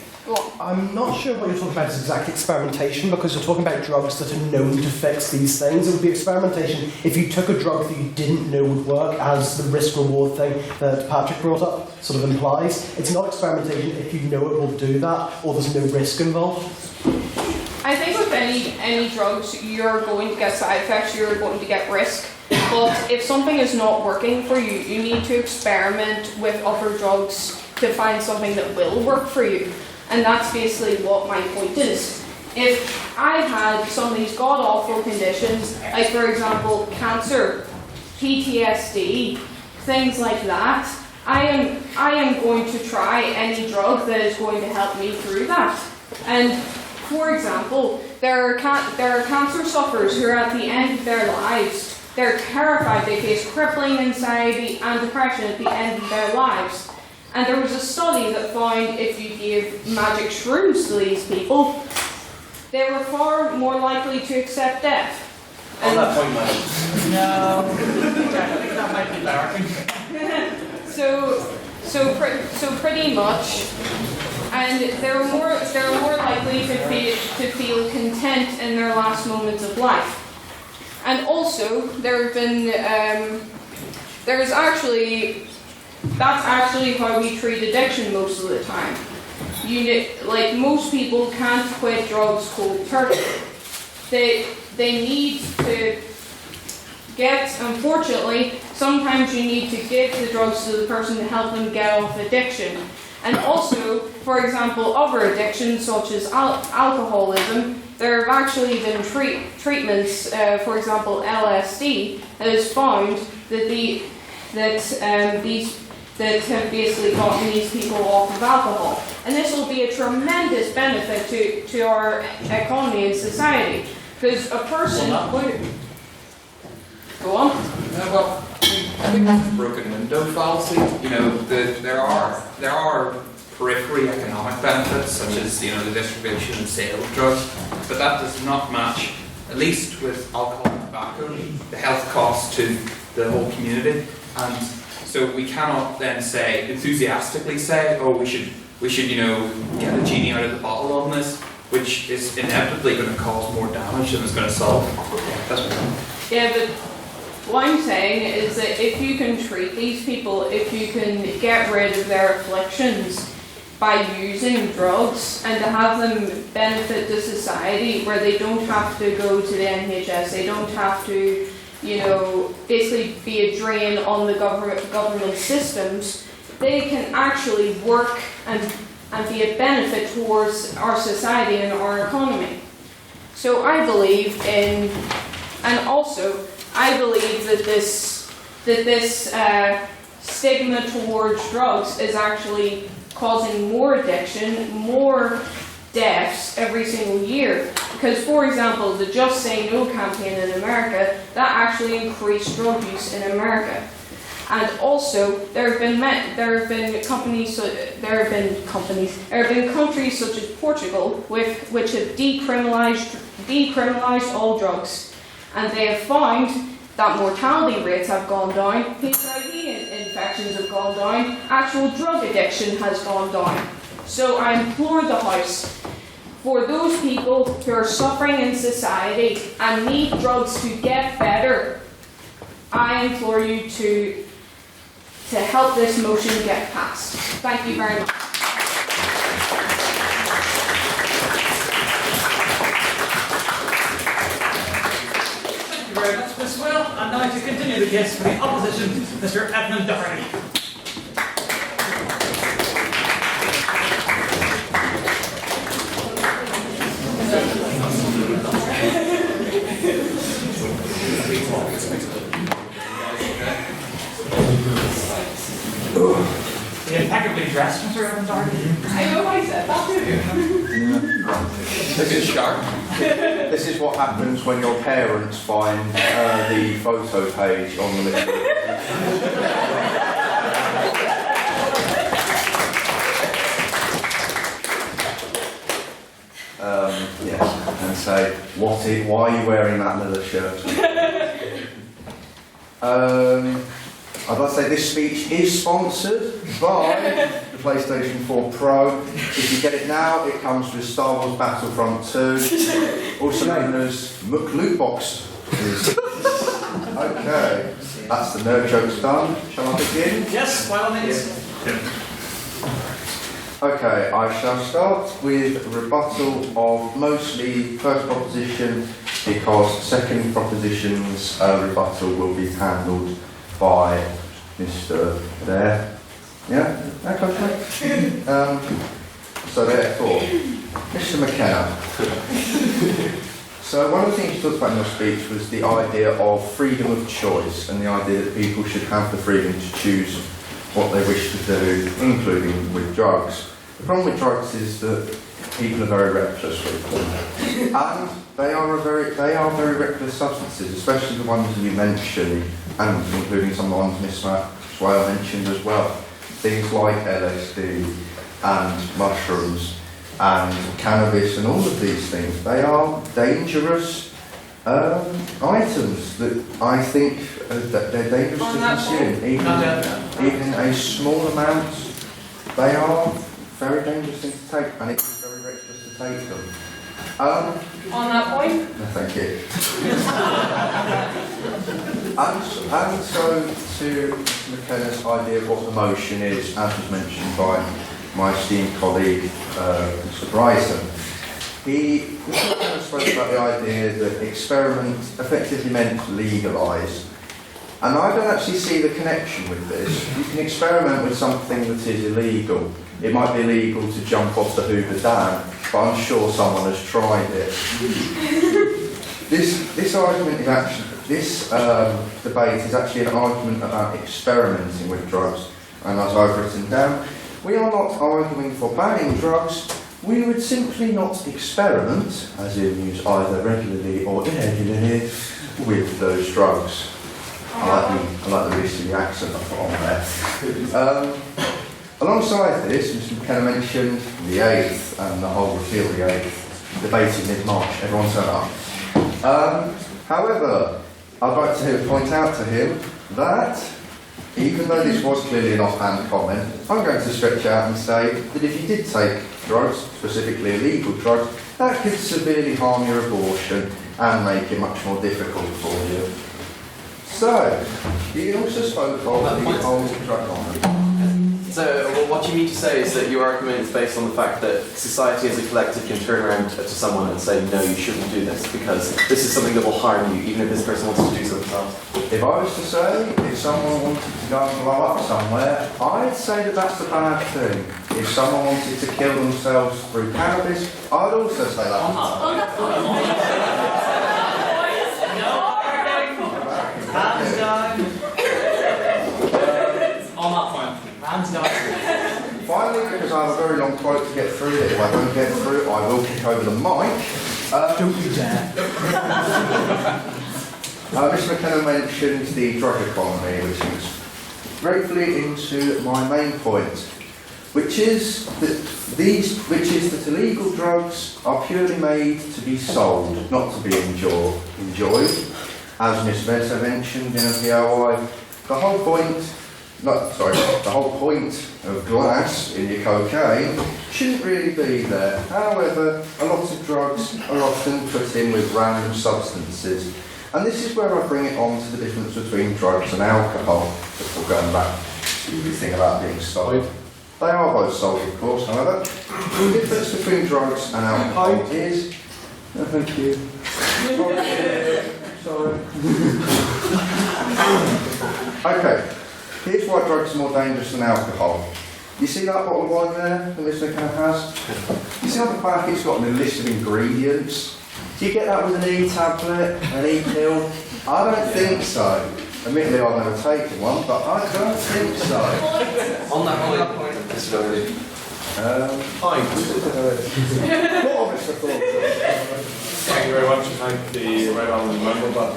I'm not sure what you're talking about is exact experimentation, because you're talking about drugs that are known to fix these things. It would be experimentation if you took a drug that you didn't know would work, as the risk-reward thing that Patrick brought up sort of implies. It's not experimentation if you know it will do that, or there's no risk involved. I think with any drugs, you're going to get side effects, you're going to get risk. But if something is not working for you, you need to experiment with other drugs to find something that will work for you. And that's basically what my point is. If I had some of these god-awful conditions, like for example cancer, PTSD, things like that, I am going to try any drug that is going to help me through that. And for example, there are cancer sufferers who are at the end of their lives. They're terrified, they face crippling anxiety and depression at the end of their lives. And there was a study that found if you gave magic shrooms to these people, they were far more likely to accept death. On that point, madam. No, I think that might be embarrassing. So pretty much, and they're more likely to feel content in their last moments of life. And also, that's actually how we treat addiction most of the time. Like most people can't quit drugs cold turkey. They need unfortunately, sometimes you need to give the drugs to the person to help them get off addiction. And also, for example, other addictions such as alcoholism, there have actually been treatments, for example, LSD, that has found that have basically gotten these people off of alcohol. And this will be a tremendous benefit to our economy and society. Because a person... Go on. Well, I think that's a broken window fallacy. You know, there are periphery economic benefits, such as the distribution and sale of drugs, but that does not match, at least with alcohol and tobacco, the health costs to the whole community. And so we cannot then enthusiastically say, oh, we should get the genie out of the bottle on this, which is inevitably going to cause more damage than it's going to solve. That's what I'm saying. Yeah, but what I'm saying is that if you can treat these people, if you can get rid of their afflictions by using drugs and to have them benefit the society where they don't have to go to the NHS, they don't have to, basically be a drain on the government systems, they can actually work and be a benefit towards our society and our economy. So I believe in, and also I believe that this stigma towards drugs is actually causing more addiction, more deaths every single year. Because, for example, the Just Say No campaign in America, that actually increased drug use in America. And also, there have been countries such as Portugal which have decriminalised all drugs, and they have found that mortality rates have gone down, HIV infections have gone down, actual drug addiction has gone down. So I implore the House, for those people who are suffering in society and need drugs to get better, I implore you to help this motion get passed. Thank you very much. Thank you very much, Ms. Will. And now to continue the case for the opposition, Mr. Edmund Doherty. Impeccably dressed, Mr. Edmund Doherty. I know I said that too. This is sharp. This is what happens when your parents find the photo page on the list. And say, why are you wearing that leather shirt? I'd like to say this speech is sponsored by the PlayStation 4 Pro. If you get it now, it comes with Star Wars Battlefront 2, also known as Loot Box. Okay, that's the nerd jokes done. Shall I begin? Yes, by all means. Okay, I shall start with a rebuttal of mostly first proposition, because second proposition's rebuttal will be handled by Mr. there. Yeah? Okay. So therefore, Mr. McKenna. So one of the things you talked about in your speech was the idea of freedom of choice and the idea that people should have the freedom to choose what they wish to do, including with drugs. The problem with drugs is that people are very reckless with them. And they are very reckless substances, especially the ones that you mentioned, and including some of the ones Miss Swale mentioned as well. Things like LSD and mushrooms and cannabis and all of these things. They are dangerous items that I think that they're dangerous to consume. Even a small amount, they are very dangerous things to take, and it's very reckless to take them. On that point? No, thank you. and so to Mr. McKenna's idea of what the motion is, as was mentioned by my esteemed colleague, Mr. Bryson. He spoke about the idea that experiment effectively meant legalise. And I don't actually see the connection with this. You can experiment with something that is illegal. It might be illegal to jump off the Hoover Dam, but I'm sure someone has tried it. This argument is actually, this debate is actually an argument about experimenting with drugs. And as I've written down, we are not arguing for banning drugs. We would simply not experiment, as in use either regularly or irregularly, with those drugs. I like the use of the accent I put on there. Alongside this, Mr. McKenna mentioned the 8th and the whole repeal of the 8th, debated mid-March, everyone turned up. However, I'd like to point out to him that, even though this was clearly an offhand comment, I'm going to stretch out and say that if you did take drugs, specifically illegal drugs, that could severely harm your abortion and make it much more difficult for you. So, you also spoke of the whole drug on. So, what you mean to say is that your argument is based on the fact that society as a collective can turn around to someone and say, no, you shouldn't do this, because this is something that will harm you, even if this person wants to do so themselves. If I was to say, if someone wanted to go and blow up somewhere, I'd say that that's a bad thing. If someone wanted to kill themselves through cannabis, I'd also say Hands down. On that point. Hands down. Finally, because I have a very long quote to get through it, if I don't get through it, I will kick over the mic. Don't you dare. Mr. McKenna mentioned the drug economy, which is gratefully into my main point, which is that illegal drugs are purely made to be sold, not to be enjoyed. As Ms. Mesa mentioned in a POI, the whole point of glass in your cocaine shouldn't really be there. However, a lot of drugs are often put in with random substances. And this is where I bring it on to the difference between drugs and alcohol, before going back to the thing about being sold. They are both sold, of course, however. The difference between drugs and alcohol is... Oh, thank you. Sorry. Okay, here's why drugs are more dangerous than alcohol. You see that bottle of wine there that Mr. McKenna has? You see on the back it's got a list of ingredients? Do you get that with an E-tablet, an E-pill? I don't think so. Admittedly, I've never taken one, but I don't think so. On that point, this is already. What obvious thoughts? Thank you very much, and thank the Right Honourable Member. But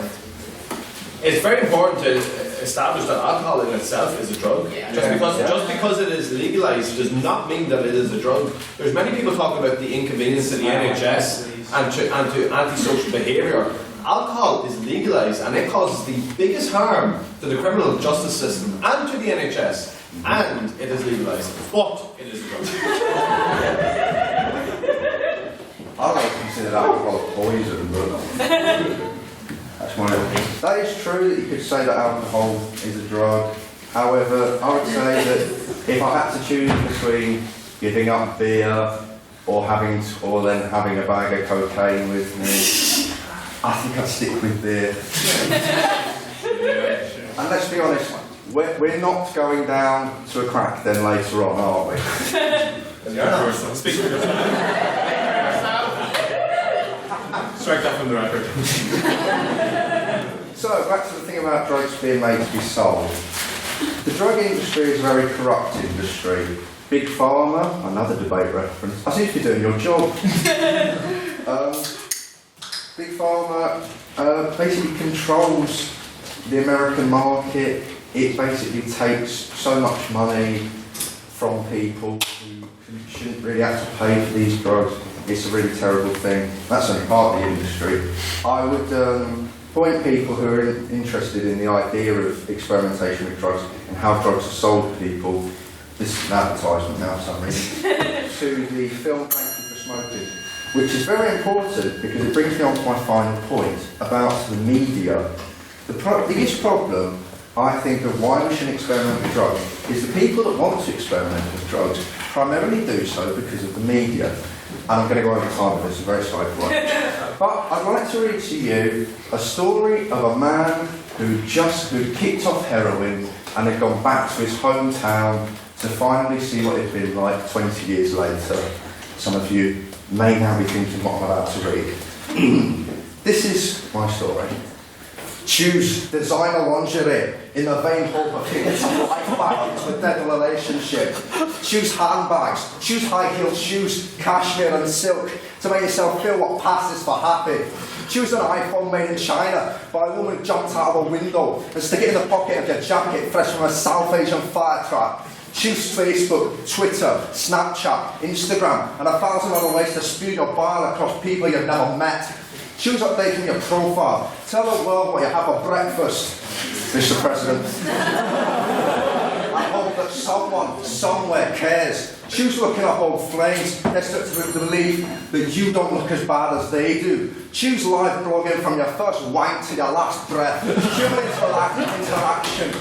it's very important to establish that alcohol in itself is a drug. Just because it is legalised does not mean that it is a drug. There's many people talking about the inconvenience to the NHS and to antisocial behaviour. Alcohol is legalised and it causes the biggest harm to the criminal justice system and to the NHS. And it is legalised, but it is a drug. I don't consider alcohol poison, but that's my opinion. That is true that you could say that alcohol is a drug. However, I would say that if I had to choose between giving up beer or then having a bag of cocaine with me, I think I'd stick with beer. And let's be honest, we're not going down to a crack den later on, are we? Speak for yourself. Strike that from the record. So, back to the thing about drugs being made to be sold. The drug industry is a very corrupt industry. Big Pharma, another debate reference. I seem to be doing your job. Big Pharma basically controls the American market. It basically takes so much money from people who shouldn't really have to pay for these drugs. It's a really terrible thing. That's only part of the industry. I would point people who are interested in the idea of experimentation with drugs and how drugs are sold to people, this is an advertisement now for some reason, to the film Thank You for Smoking, which is very important because it brings me on to my final point about the media. The biggest problem, I think, of why we shouldn't experiment with drugs is the people that want to experiment with drugs primarily do so because of the media. And I'm going to go over time with this, I'm very sorry for it. But I'd like to read to you a story of a man who'd kicked off heroin and had gone back to his hometown to finally see what it'd been like 20 years later. Some of you may now be thinking what I'm about to read. This is my story. Choose designer lingerie in the vain hope of hitting some life back into a dead relationship. Choose handbags, choose high-heeled shoes, cashmere and silk to make yourself feel what passes for happy. Choose an iPhone made in China by a woman who jumped out of a window and stick it in the pocket of your jacket fresh from a South Asian fire trap. Choose Facebook, Twitter, Snapchat, Instagram and 1,000 other ways to spew your bile across people you've never met. Choose updating your profile. Tell the world what you have for breakfast, Mr. President. I hope that someone, somewhere cares. Choose looking up old flames, desperate to believe that you don't look as bad as they do. Choose live blogging from your first wank to your last breath. Human interaction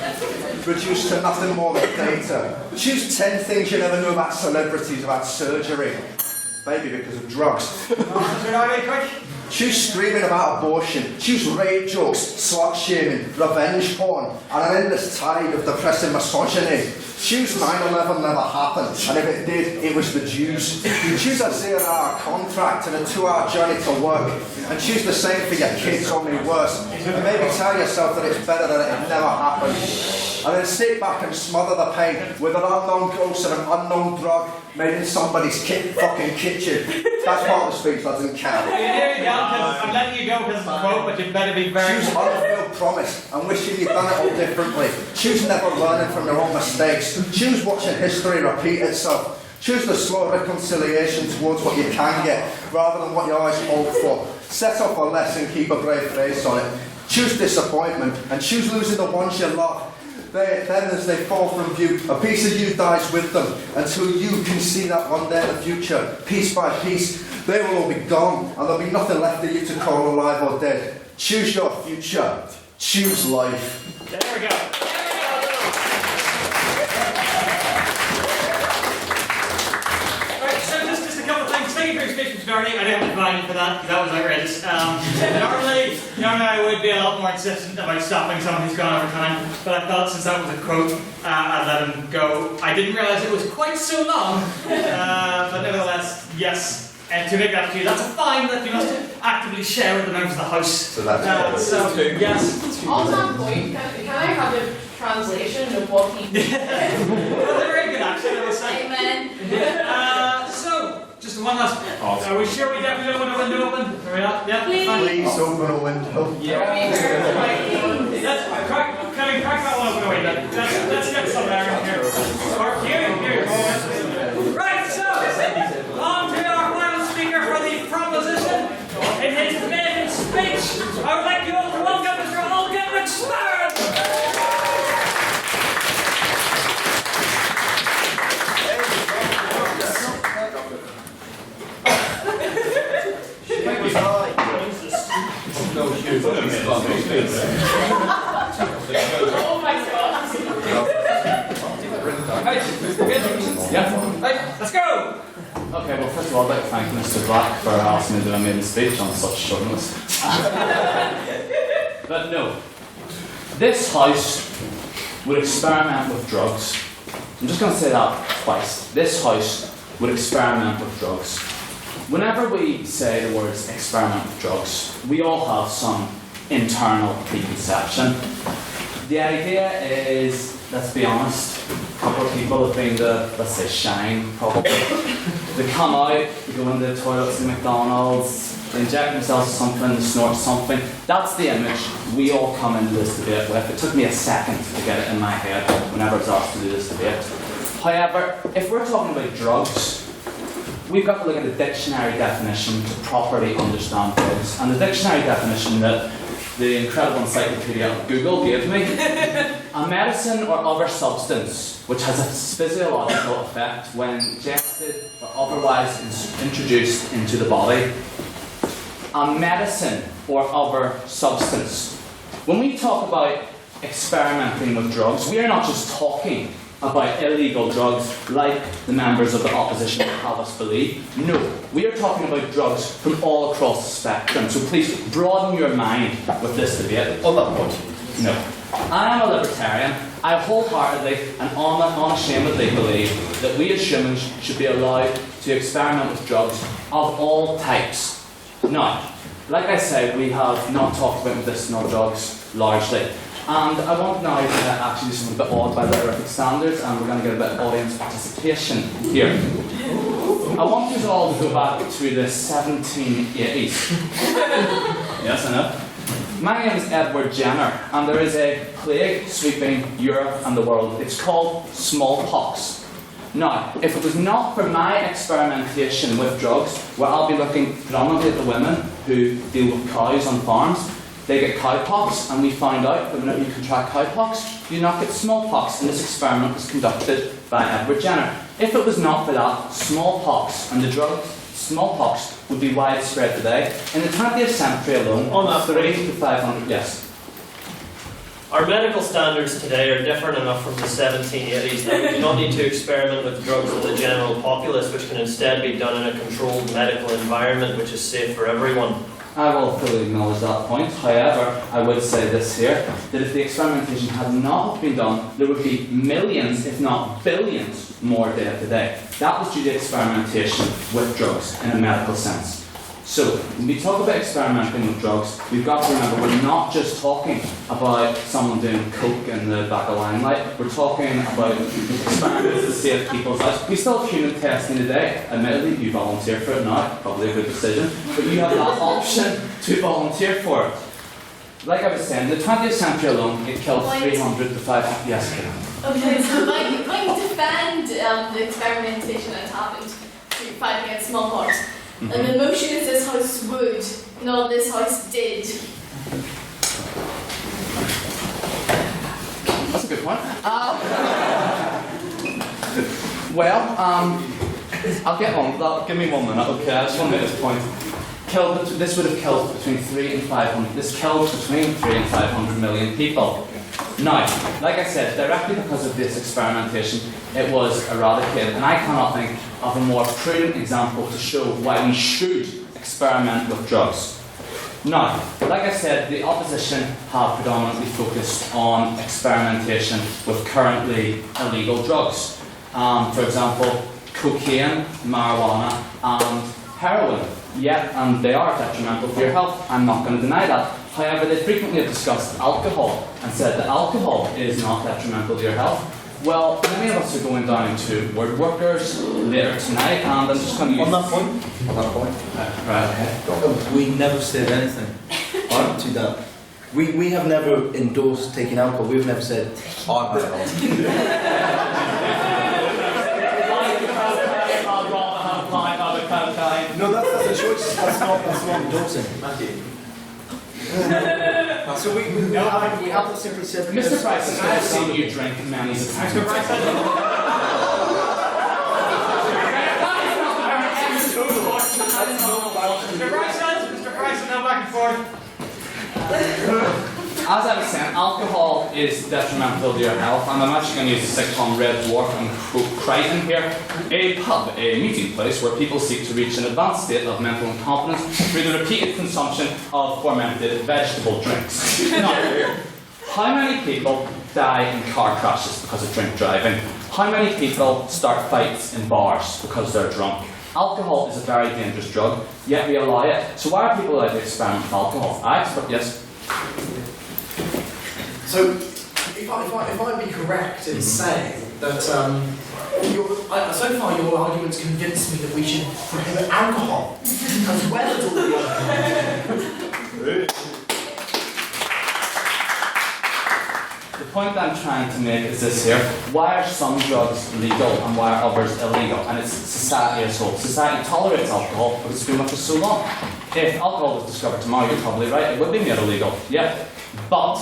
reduced to nothing more than data. Choose 10 things you never knew about celebrities, about surgery. Maybe because of drugs. Choose screaming about abortion. Choose rape jokes, slut shaming, revenge porn, and an endless tide of depressing misogyny. Choose 9/11 never happened, and if it did, it was the Jews. Choose a 0-hour contract and a 2-hour journey to work, and choose the same for your kids, only worse. And maybe tell yourself that it's better that it never happened. And then sit back and smother the pain with an unknown ghost and an unknown drug made in somebody's fucking kitchen. That's part of the speech that doesn't count. Here you go, I'm letting you go because it's a quote, but you better be very... Choose unfulfilled promise and wishing you'd done it all differently. Choose never learning from your own mistakes. Choose watching history repeat itself. Choose the slow reconciliation towards what you can get, rather than what you always hope for. Set up for less and keep a brave face on it. Choose disappointment and choose losing the ones you love. Then as they fall from view, a piece of you dies with them until you can see that one day in the future. Piece by piece, they will all be gone and there'll be nothing left of you to call alive or dead. Choose your future. Choose life. There we go. Right, so just a couple of things. Thank you for your speech, Mr. Doherty. I didn't have to fine you for that, because that was outrageous. Normally I would be a lot more insistent about stopping someone who's gone over time, but I thought since that was a quote, I'd let him go. I didn't realise it was quite so long, but nevertheless, yes. And to make that to you, that's a fine that you must actively share with the members of the House. So that's so, yes. On that point, can I have a translation of what he did? Well, they're very good actually, I will say. Amen. So, just one last. Are we sure we definitely don't want a window open? Are we not? Yeah? Please open a window. Yeah. Can we crack that one open a window? Let's get some air in here. Or here. Right, so, on to our final speaker for the proposition. In his maiden speech, I would like you all to welcome Mr. Holgen McSparrow. Oh my god. Yeah. Right, let's go. Okay, well, first of all, I'd like to thank Mr. Black for asking me to do a maiden speech on such short notice. But no, this House would experiment with drugs. I'm just going to say that twice. This House would experiment with drugs. Whenever we say the words experiment with drugs, we all have some internal preconception. The idea is, let's be honest, a couple of people have been to, let's say, Shine, probably. They come out, they go into the toilets in McDonald's, they inject themselves with something, they snort something. That's the image we all come into this debate with. It took me a second to get it in my head whenever I was asked to do this debate. However, if we're talking about drugs, we've got to look at the dictionary definition to properly understand drugs. And the dictionary definition that the incredible encyclopedia of Google gave me, a medicine or other substance which has a physiological effect when ingested or otherwise introduced into the body. A medicine or other substance. When we talk about experimenting with drugs, we are not just talking about illegal drugs like the members of the opposition would have us believe. No, we are talking about drugs from all across the spectrum. So please broaden your mind with this debate. On that point, No. I am a libertarian. I wholeheartedly and unashamedly believe that we as humans should be allowed to experiment with drugs of all types. Now, like I said, we have not talked about medicinal drugs largely. And I want now to actually do something a bit odd by literary standards, and we're going to get a bit of audience participation here. I want you all to go back to the 1780s. Yes, I know. My name is Edward Jenner, and there is a plague sweeping Europe and the world. It's called smallpox. Now, if it was not for my experimentation with drugs, where I'll be looking predominantly at the women who deal with cows on farms, they get cowpox, and we found out that whenever you contract cowpox, you do not get smallpox, and this experiment was conducted by Edward Jenner. If it was not for that, smallpox and the drug smallpox would be widespread today. In the 20th century alone, on that 300 to 500, yes. Our medical standards today are different enough from the 1780s that we do not need to experiment with drugs with the general populace, which can instead be done in a controlled medical environment which is safe for everyone. I will fully acknowledge that point. However, I would say this here, that if the experimentation had not been done, there would be millions, if not billions, more dead today. That was due to experimentation with drugs in a medical sense. So, when we talk about experimenting with drugs, we've got to remember we're not just talking about someone doing coke in the back of limelight. We're talking about experiments to save people's lives. We still have human testing today. Admittedly, you volunteer for it now, probably a good decision, but you have that option to volunteer for it. Like I was saying, in the 20th century alone, it killed 300 to 500. Yes, Karen. Okay, so when you defend the experimentation that happened to fight against smallpox, and the motion is this house would, not this house did. That's a good point. I'll get on with that. Give me 1 minute, okay? I just want to make this point. This would have killed between 3 and 500. This killed between 3 and 500 million people. Now, like I said, directly because of this experimentation, it was eradicated, and I cannot think of a more prudent example to show why we should experiment with drugs. Now, like I said, the opposition have predominantly focused on experimentation with currently illegal drugs. For example, cocaine, marijuana, and heroin. Yeah, and they are detrimental for your health. I'm not going to deny that. However, they frequently have discussed alcohol and said that alcohol is not detrimental to your health. Well, many of us are going down to word workers later tonight, and I'm just going to use... On that point? Right, okay. We never said anything to that. We have never endorsed taking alcohol. We've never said, I'd rather have light over cocaine. no, that's a choice. That's not endorsing. So we haven't simply said... Mr. Price, I've seen you drink many times. Mr. Price, Mr. Price, now back and forth. As I was saying, alcohol is detrimental to your health, and I'm actually going to use the sitcom Red Dwarf and quote Crichton here. A pub, a meeting place where people seek to reach an advanced state of mental incompetence through the repeated consumption of fermented vegetable drinks. Now, how many people die in car crashes because of drink driving? How many people start fights in bars because they're drunk? Alcohol is a very dangerous drug, yet we allow it. So why are people allowed to experiment with alcohol? Yes? So, if I be correct in saying that so far your arguments convinced me that we should prohibit alcohol as well as all the other. The point I'm trying to make is this here. Why are some drugs legal and why are others illegal? And it's society as a whole. Society tolerates alcohol because it's been with us so long. If alcohol was discovered tomorrow, you're probably right, it would be made illegal. Yeah. But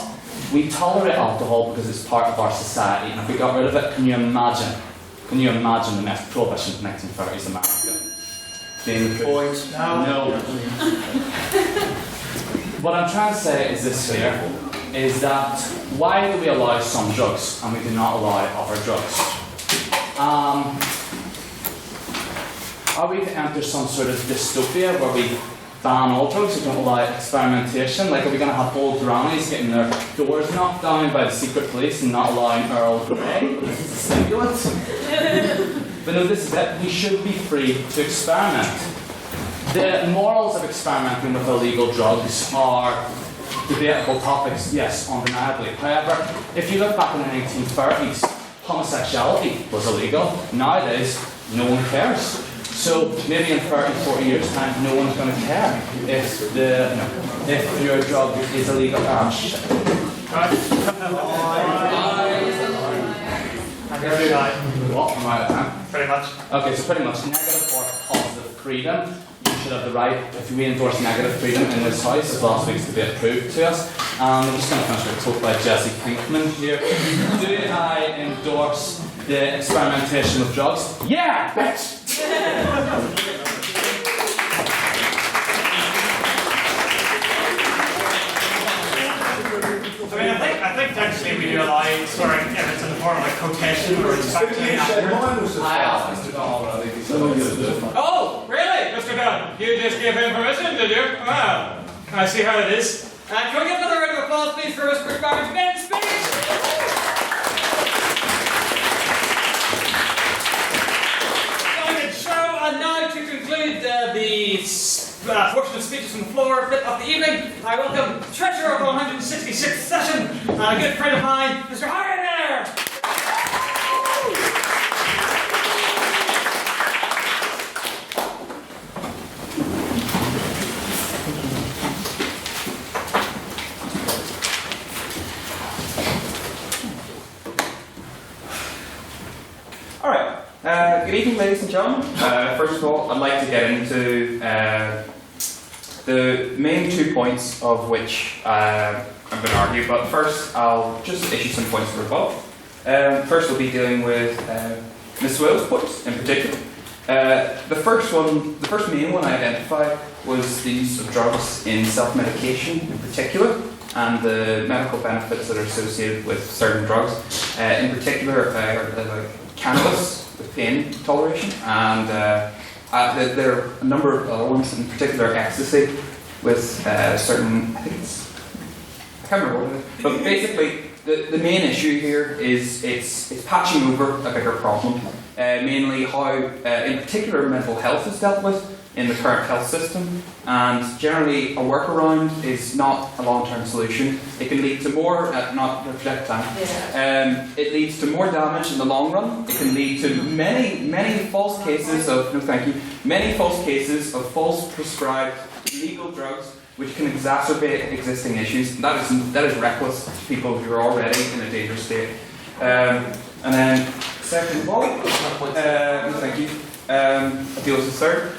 we tolerate alcohol because it's part of our society, and if we got rid of it, can you imagine the next prohibition in the 1930s America? Being the point. No. What I'm trying to say is this here, is that why do we allow some drugs and we do not allow other drugs? Are we to enter some sort of dystopia where we ban all drugs, we don't allow experimentation. Like, are we going to have old grannies getting their doors knocked down by the secret police and not allowing Earl Grey as a stimulant? But no, this is it. We should be free to experiment. The morals of experimenting with illegal drugs are debatable topics, yes, undeniably. However, if you look back in the 1930s, homosexuality was illegal. Nowadays, no one cares. So maybe in 30, 40 years' time, no one's going to care if your drug is illegal. Oh, shit. What? Am I out of time? Pretty much. Okay, so pretty much negative or positive freedom. You should have the right, if we endorse negative freedom in this house, as last week's debate proved to us. I'm just going to finish with a quote by Jesse Pinkman here. Do I endorse the experimentation of drugs? Yeah, bitch! I think actually we do allow swearing if it's in the form of a quotation or it's factually accurate. I asked Mr. Donald, but I think he's Oh, really? Mr. Dunn, you just gave him permission, did you? Wow. I see how it is. Can we get another round of applause, please, for Mr. Garner's main speech? And now to conclude the portion of speeches from the floor bit of the evening, I welcome the treasurer of the 166th session, a good friend of mine, Mr. Harry there. Good evening, ladies and gentlemen. First of all, I'd like to get into the main 2 points of which I'm going to argue, but first I'll just issue some points of rebuttal. First we'll be dealing with Ms. Will's points in particular. The first main one I identified was the use of drugs in self-medication in particular, and the medical benefits that are associated with certain drugs. In particular, cannabis with pain toleration, and there are a number of other ones, in particular ecstasy with certain, I can't remember what it is, but basically the main issue here is it's patching over a bigger problem, mainly how in particular mental health is dealt with in the current health system, and generally a workaround is not a long-term solution. It can lead to more, it leads to more damage in the long run. It can lead to many false cases of, many false cases of false prescribed illegal drugs, which can exacerbate existing issues. That is reckless to people who are already in a dangerous state. And then, second of all, deals with third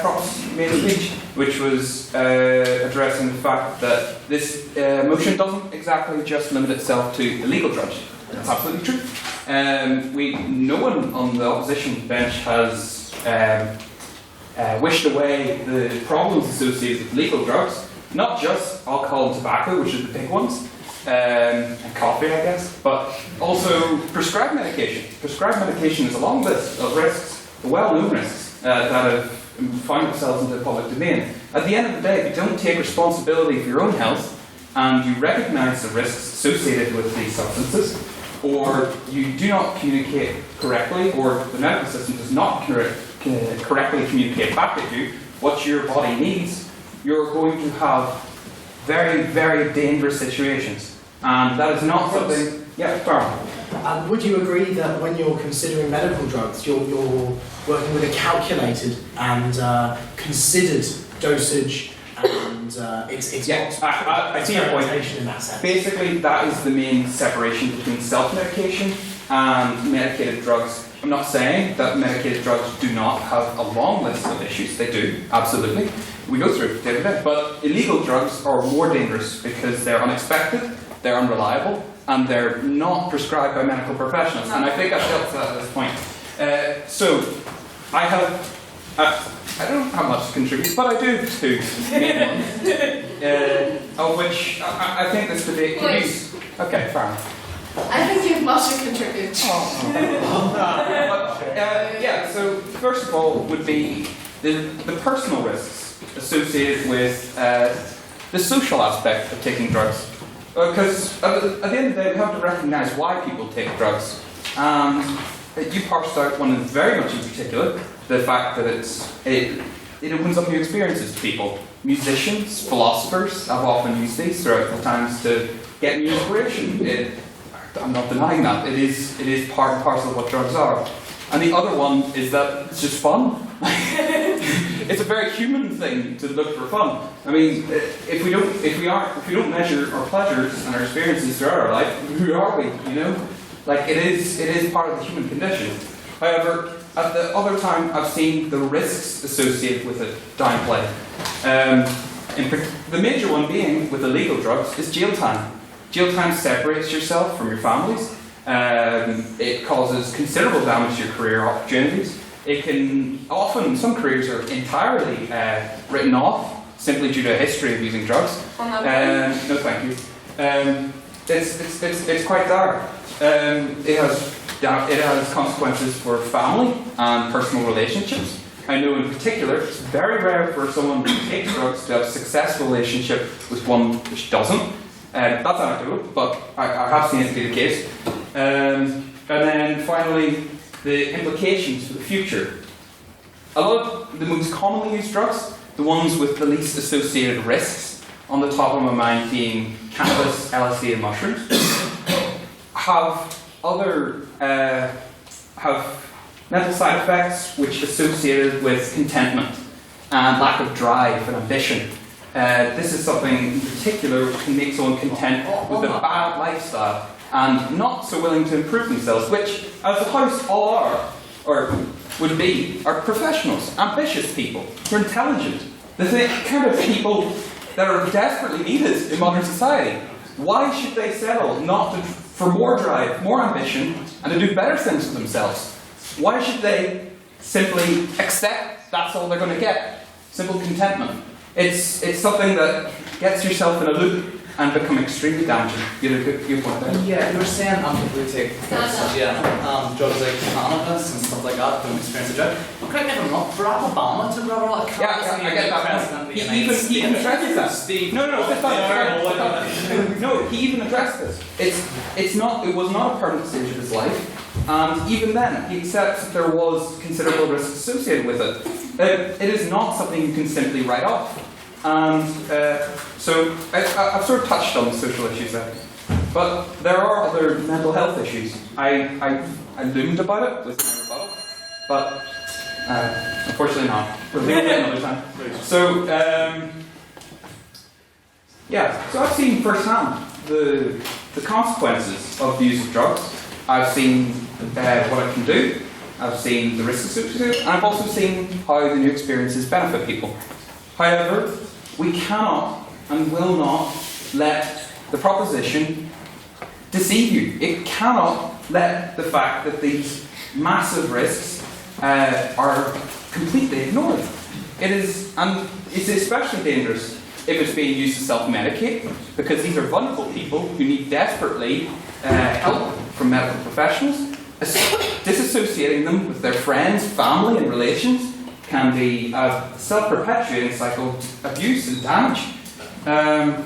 Prop's main speech, which was addressing the fact that this motion doesn't exactly just limit itself to illegal drugs. That's absolutely true. No one on the opposition bench has wished away the problems associated with legal drugs, not just alcohol and tobacco, which are the big ones, and coffee, I guess, but also prescribed medication. Prescribed medication is a long list of risks, well-known risks that have found themselves in the public domain. At the end of the day, if you don't take responsibility for your own health and you recognise the risks associated with these substances, or you do not communicate correctly, or the medical system does not correctly communicate back at you what your body needs, you're going to have very, very dangerous situations. And that is not something... Yeah, Farrell. Would you agree that when you're considering medical drugs, you're working with a calculated and considered dosage, and it's I see your point. in that sense. Basically, that is the main separation between self-medication and medicated drugs. I'm not saying that medicated drugs do not have a long list of issues. They do, absolutely. We go through it day to day. But illegal drugs are more dangerous because they're unexpected, they're unreliable, and they're not prescribed by medical professionals. And I think I've dealt with that at this point. So, I have... I don't have much to contribute, but I do two main ones, of which I think this debate can be... Okay, fair enough. I think you have much to contribute. Yeah, so first of all would be the personal risks associated with the social aspect of taking drugs. Because at the end of the day, we have to recognise why people take drugs. And you parsed out one of them very much in particular, the fact that it opens up new experiences to people. Musicians, philosophers have often used these throughout the times to get new inspiration. I'm not denying that. It is part and parcel of what drugs are. And the other one is that it's just fun. It's a very human thing to look for fun. I mean, if we don't measure our pleasures and our experiences throughout our life, who are we? You know, like it is part of the human condition. However, at the other time, I've seen the risks associated with it downplayed. The major one being with illegal drugs is jail time. Jail time separates yourself from your families. It causes considerable damage to your career opportunities. It can often, some careers are entirely written off simply due to a history of using drugs. No, thank you. It's quite dire. It has consequences for family and personal relationships. I know in particular, it's very rare for someone who takes drugs to have a successful relationship with one which doesn't. That's anecdotal, but I have seen it to be the case. And then finally, the implications for the future. A lot of the most commonly used drugs, the ones with the least associated risks, on the top of my mind being cannabis, LSD, and mushrooms, have mental side effects which are associated with contentment and lack of drive and ambition. This is something in particular which can make someone content with a bad lifestyle and not so willing to improve themselves, which, as the House all are, or would be, are professionals, ambitious people, who are intelligent, the kind of people that are desperately needed in modern society. Why should they settle for more drive, more ambition, and to do better things for themselves? Why should they simply accept that's all they're going to get? Simple contentment. It's something that gets yourself in a loop and become extremely damaging. You had a good point there. Yeah, you were saying people who take drugs like cannabis and stuff like that don't experience a drug. Well, correct me if I'm wrong, Barack Obama took rather a lot of cannabis and I get that president of the he United even States. addresses that. No, he even addressed this. It was not a permanent stage of his life, and even then, he accepts that there was considerable risk associated with it. It is not something you can simply write off. And so I've sort of touched on the social issues there. But there are other mental health issues. I loomed about it with my rebuttal, but unfortunately not. We'll leave it another time. So, so I've seen firsthand the consequences of the use of drugs. I've seen what it can do. I've seen the risks associated, and I've also seen how the new experiences benefit people. However, we cannot and will not let the proposition deceive you. It cannot let the fact that these massive risks are completely ignored. And it's especially dangerous if it's being used to self-medicate, because these are vulnerable people who need desperately help from medical professionals. Disassociating them with their friends, family, and relations can be a self-perpetuating cycle of abuse and damage. I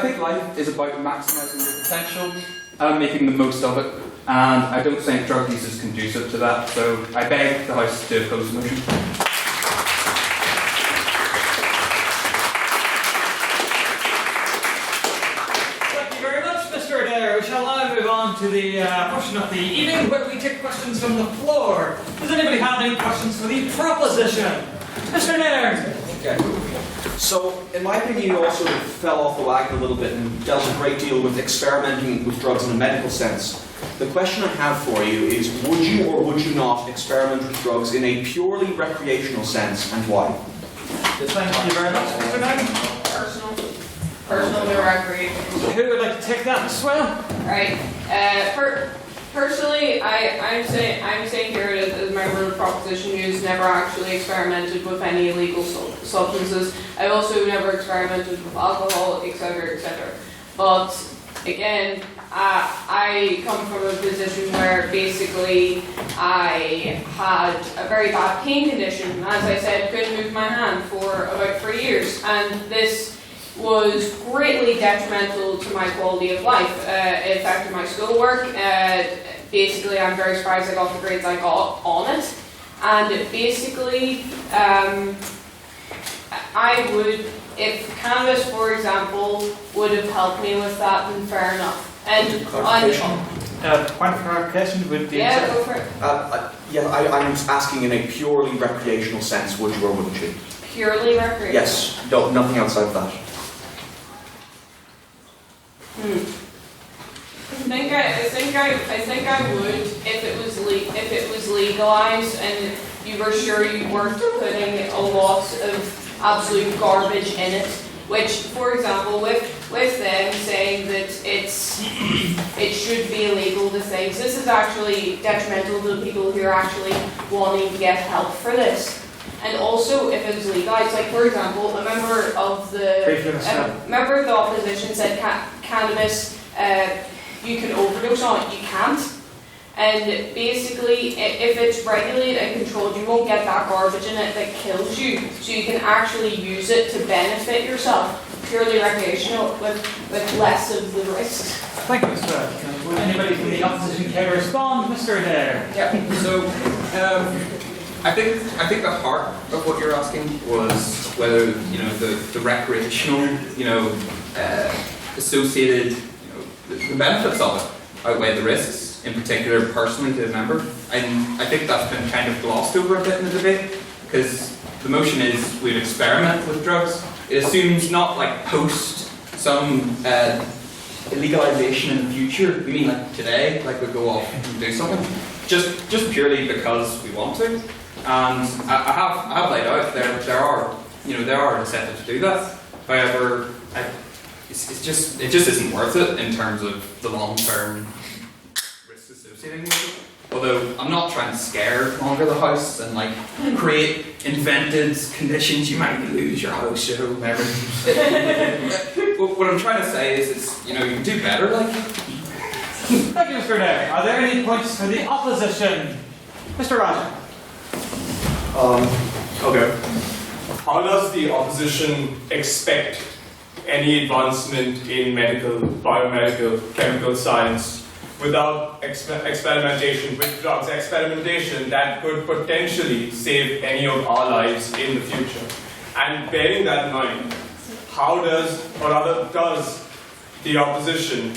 think life is about maximising your potential and making the most of it, and I don't think drug use is conducive to that, so I beg the House to oppose the motion. We shall now move on to the portion of the evening where we take questions from the floor. Does anybody have any questions for the proposition? Mr. Nairn. Okay. So, in my opinion, you also fell off the wagon a little bit and dealt a great deal with experimenting with drugs in a medical sense. The question I have for you is, would you or would you not experiment with drugs in a purely recreational sense, and why? Thank you very much, Mr. Nairn. Personal to recreational. Who would like to take that as well? Right. Personally, I'm saying here as a member of the proposition who's never actually experimented with any illegal substances. I also never experimented with alcohol, etc., etc. But again, I come from a position where basically I had a very bad pain condition. As I said, couldn't move my hand for about 3 years, and this was greatly detrimental to my quality of life. It affected my schoolwork. Basically, I'm very surprised I got the grades I got on it. And basically, I would, if Canvas, for example, would have helped me with that, then fair enough. And point of clarification would be. Yeah, go for it. I'm asking in a purely recreational sense, would you or wouldn't you? Purely recreational? Yes, no, nothing outside of that. I think I would if it was legalized and you were sure you weren't putting a lot of absolute garbage in it. Which, for example, with them saying that it should be illegal to say, this is actually detrimental to the people who are actually wanting to get help for this. And also, if it was legalized, like for example, a member of the opposition said cannabis, you can overdose on it. You can't. And basically, if it's regulated and controlled, you won't get that garbage in it that kills you. So you can actually use it to benefit yourself, purely recreational, with less of the risks. Thank you, Mr. Adams. Would anybody from the opposition care to respond? Mr. Adair? Yeah, so I think the heart of what you're asking was whether, you know, the recreational, you know, associated, you know, the benefits of it outweigh the risks, in particular personally to the member. And I think that's been kind of glossed over a bit in the debate, because the motion is we'd experiment with drugs. It assumes not like post some legalization in the future. We mean like today, like we go off and do something. Just purely because we want to. And I have laid out there are incentives to do that. However, it just isn't worth it in terms of the long-term risks associated with it. Although I'm not trying to scare Conquer the House and like create invented conditions you might lose your house, your home, everything. What I'm trying to say is you can do better. Like. Thank you, Mr. Adair. Are there any points for the opposition, Mr. Roger? Okay. How does the opposition expect any advancement in medical, biomedical, chemical science without experimentation with drugs? Experimentation that could potentially save any of our lives in the future. And bearing that in mind, how does, or rather does, the opposition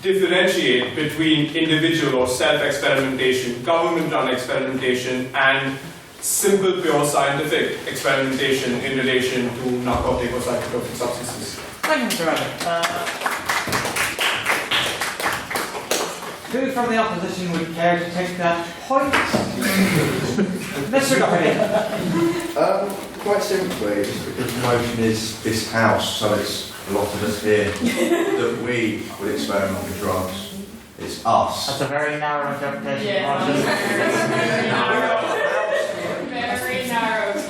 differentiate between individual or self-experimentation, government-run experimentation, and simple, pure scientific experimentation in relation to narcotic or psychotropic substances? Thank you, Mr. Roger. Who from the opposition would care to take that point? Mr. Doherty. Quite simply, just because the motion is this House, so it's a lot of us here, that we would experiment with drugs. It's us. That's a very narrow interpretation. Very narrow.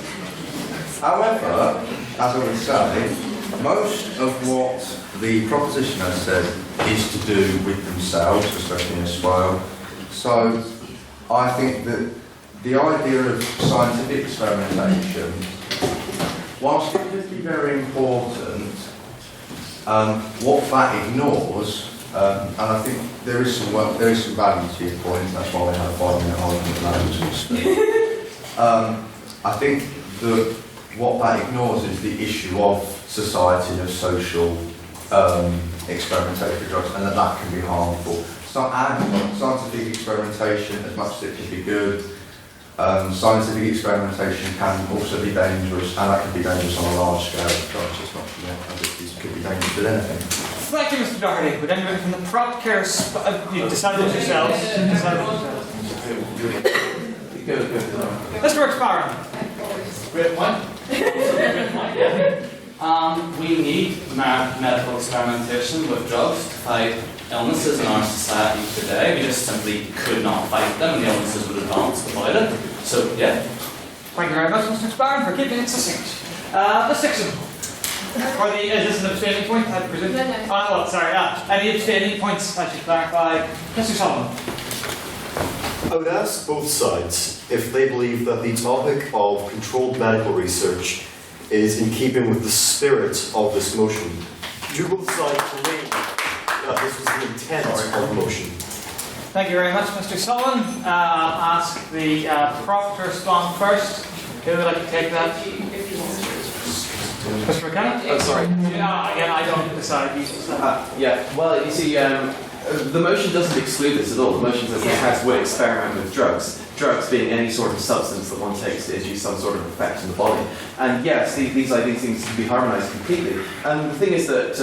However, as I would say, most of what the proposition has said is to do with themselves, especially in Israel. So I think that the idea of scientific experimentation, whilst it could be very important, what that ignores, and I think there is some value to your point, and that's why we had a 5-minute argument about it. I think that what that ignores is the issue of society, of social experimentation with drugs, and that can be harmful. Scientific experimentation, as much as it can be good, scientific experimentation can also be dangerous, and that can be dangerous on a large scale. Drugs, it's not, it could be dangerous with anything. Thank you, Mr. Doherty. Would anybody from the prop care you decided yourselves? Mr. Brooks-Barron. Great point. We need medical experimentation with drugs to fight illnesses in our society today. We just simply could not fight them, and the illnesses would advance without it. So, yeah. Thank you very much, Mr. Brooks-Barron, for keeping it succinct. Ms. Dixon. For the, is this an abstaining point, I presume? No, no. Oh, well, sorry, any abstaining points, I should clarify. Mr. Sullivan. I would ask both sides if they believe that the topic of controlled medical research is in keeping with the spirit of this motion. Do both sides believe that this was the intent of the motion? Thank you very much, Mr. Sullivan. I'll ask the prop to respond first. Who would like to take that? Mr. McKenna? Oh, sorry. Yeah, again, I don't decide. You decide. Yeah, well, you see, the motion doesn't exclude this at all. The motion says this House would experiment with drugs. Drugs being any sort of substance that one takes to induce some sort of effect in the body. And yes, these things can be harmonised completely. And the thing is that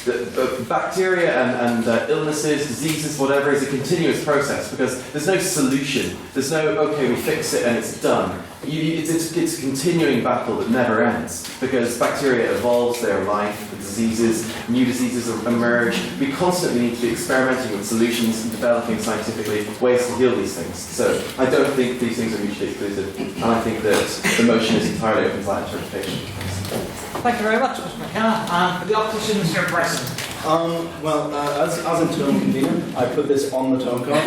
the bacteria and illnesses, diseases, whatever, is a continuous process because there's no solution. There's no, okay, we fix it and it's done. It's a continuing battle that never ends because bacteria evolves their life, the diseases, new diseases emerge. We constantly need to be experimenting with solutions and developing scientifically ways to heal these things. So I don't think these things are mutually exclusive, and I think that the motion is entirely open to that interpretation. Thank you very much, Mr. McKenna. And for the opposition, Mr. Bryson. As interim convener, I put this on the tone card,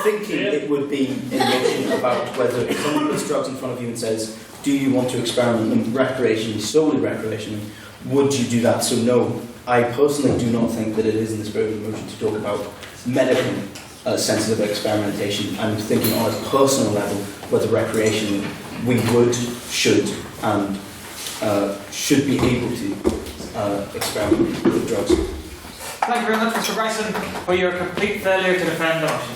thinking it would be in motion about whether if someone puts drugs in front of you and says, do you want to experiment them recreationally, solely recreationally, would you do that? So no, I personally do not think that it is in the spirit of the motion to talk about medical sensitive experimentation. I'm thinking on a personal level whether recreationally we would, should, and should be able to experiment with drugs. Thank you very much, Mr. Bryson, for your complete failure to defend the motion.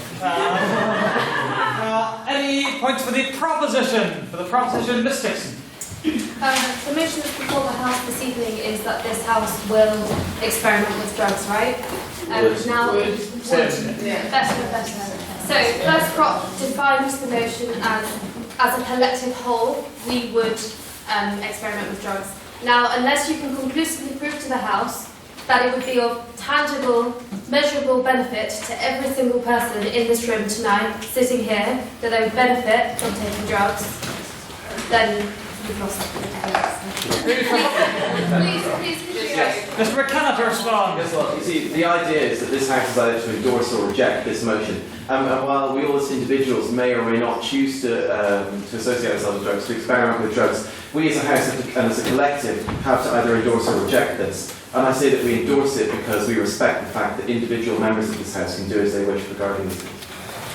Any points for the proposition? For the proposition, Ms. Dixon. The motion that's before the House this evening is that this House will experiment with drugs, right? Would. Better. So, first prop defines the motion as a collective whole, we would experiment with drugs. Now, unless you can conclusively prove to the House that it would be of tangible, measurable benefit to every single person in this room tonight, sitting here, that they would benefit from taking drugs, then we've lost it. Please, Mr. McKenna to respond. Yes, well, you see, the idea is that this House is either to endorse or reject this motion. And while we all as individuals may or may not choose to associate ourselves with drugs, to experiment with drugs, we as a House and as a collective have to either endorse or reject this. And I say that we endorse it because we respect the fact that individual members of this House can do as they wish regarding these things.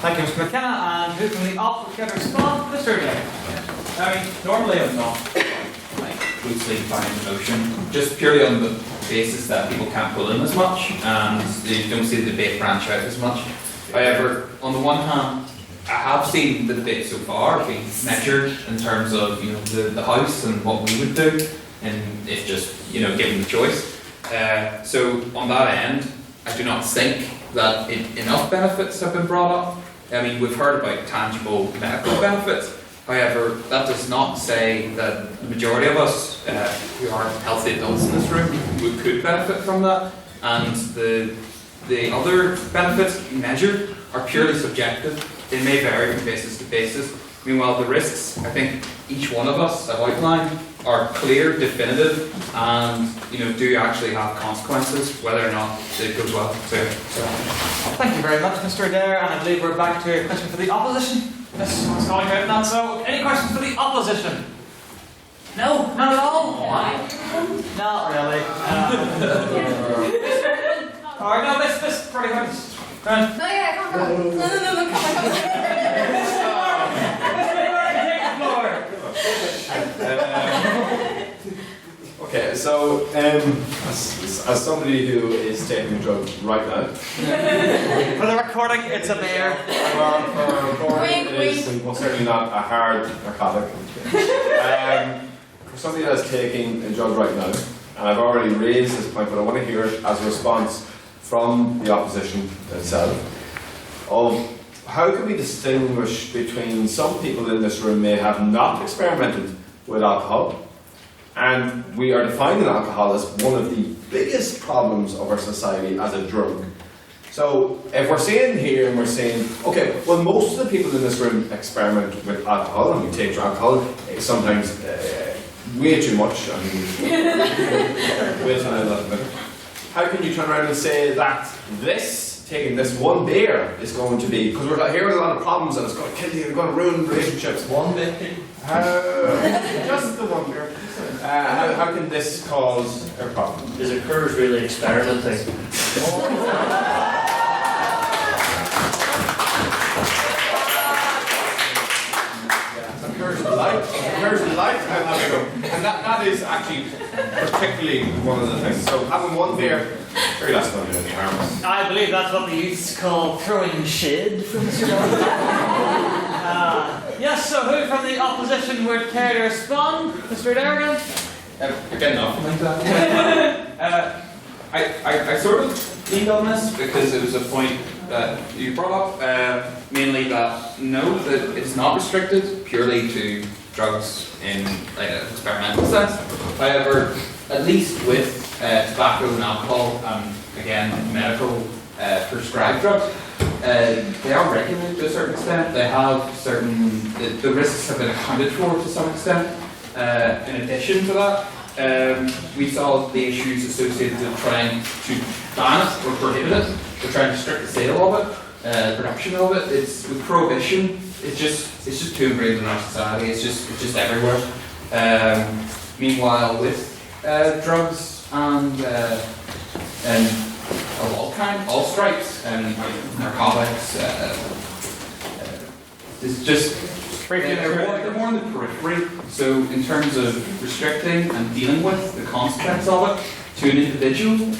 Thank you, Mr. McKenna. And who from the opposite can respond? Mr. O'Day. I mean, normally I'm not loosely defining the motion, just purely on the basis that people can't pull in as much and they don't see the debate branch out as much. However, on the one hand, I have seen the debate so far being measured in terms of the House and what we would do, and if just given the choice. So on that end, I do not think that enough benefits have been brought up. I mean, we've heard about tangible medical benefits. However, that does not say that the majority of us who are healthy adults in this room could benefit from that, and the other benefits measured are purely subjective. They may vary from basis to basis. Meanwhile, the risks, I think each one of us have outlined, are clear, definitive, and do actually have consequences, whether or not it goes well. So. Thank you very much, Mr. Adair, and I believe we're back to a question for the opposition. Yes, someone's calling out now. So, any questions for the opposition? No, not at all. Why? Not really. Or no, this pretty much. Go on. No, yeah, come on. No, come on. Okay, so as somebody who is taking a drug right now, for the recording, it's a bear. For recording, it is most certainly not a hard narcotic. For somebody that's taking a drug right now, and I've already raised this point, but I want to hear it as a response from the opposition itself, of how can we distinguish between some people in this room may have not experimented with alcohol, and we are defining alcohol as one of the biggest problems of our society as a drug. So if we're saying here and we're saying, okay, well most of the people in this room experiment with alcohol and we take alcohol, sometimes way too much. I mean, way too much. How can you turn around and say that taking this one beer is going to be, because we're hearing a lot of problems and it's going to kill you, it's going to ruin relationships. One beer? Just the one beer. How can this cause a problem? Is a Kurz really experimenting? Curse light, I'll have a go. And that is actually particularly one of the things. So having one beer, very less going to do any harm. I believe that's what the youths call throwing shade from Mr. Yes, so who from the opposition would care to respond? Mr. Derrigan? Again, nothing like that. I sort of leaned on this because it was a point that you brought up, mainly that no, that it's not restricted purely to drugs in like an experimental sense. However, at least with tobacco and alcohol, again, medical prescribed drugs, they are regulated to a certain extent. They have certain, the risks have been accounted for to some extent. In addition to that, we saw the issues associated with trying to ban it or prohibit it, or trying to restrict the sale of it, production of it. It's with prohibition. It's just too ingrained in our society. It's just everywhere. Meanwhile, with drugs and of all kinds, all stripes, and narcotics, it's just they're more in the periphery. So in terms of restricting and dealing with the consequence of it to an individual,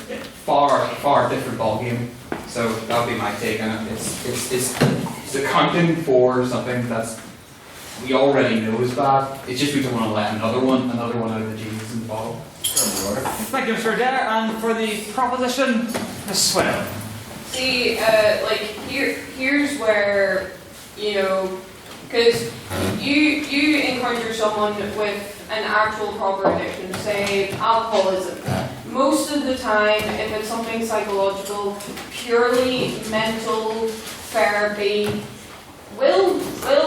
far different ballgame. So that would be my take on it. It's accounting for something that's we already know is bad. It's just we don't want to let another one out of the genes in the bottle. Thank you, Mr. Adair. And for the proposition, Ms. Swell. See, here's where, because you encounter someone with an actual proper addiction, say alcoholism. Most of the time, if it's something psychological, purely mental therapy will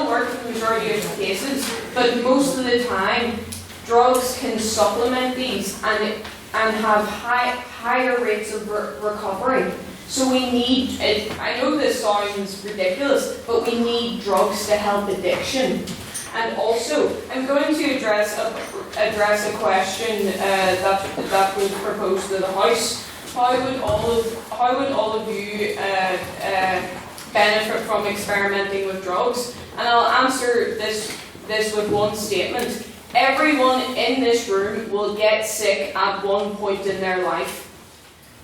work in the majority of cases, but most of the time, drugs can supplement these and have higher rates of recovery. So we need, I know this sounds ridiculous, but we need drugs to help addiction. And also, I'm going to address a question that was proposed to the House. How would all of you benefit from experimenting with drugs? And I'll answer this with one statement. Everyone in this room will get sick at one point in their life.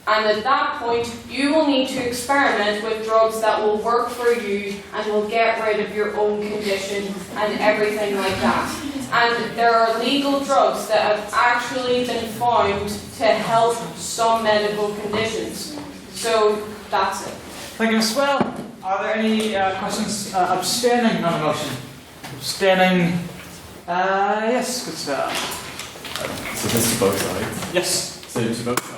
And at that point, you will need to experiment with drugs that will work for you and will get rid of your own condition and everything like that. And there are legal drugs that have actually been found to help some medical conditions. So that's it. Thank you, Ms. Swell. Are there any questions abstaining on the motion? Abstaining. Yes, good stuff. So this to both sides? Yes. So to both sides,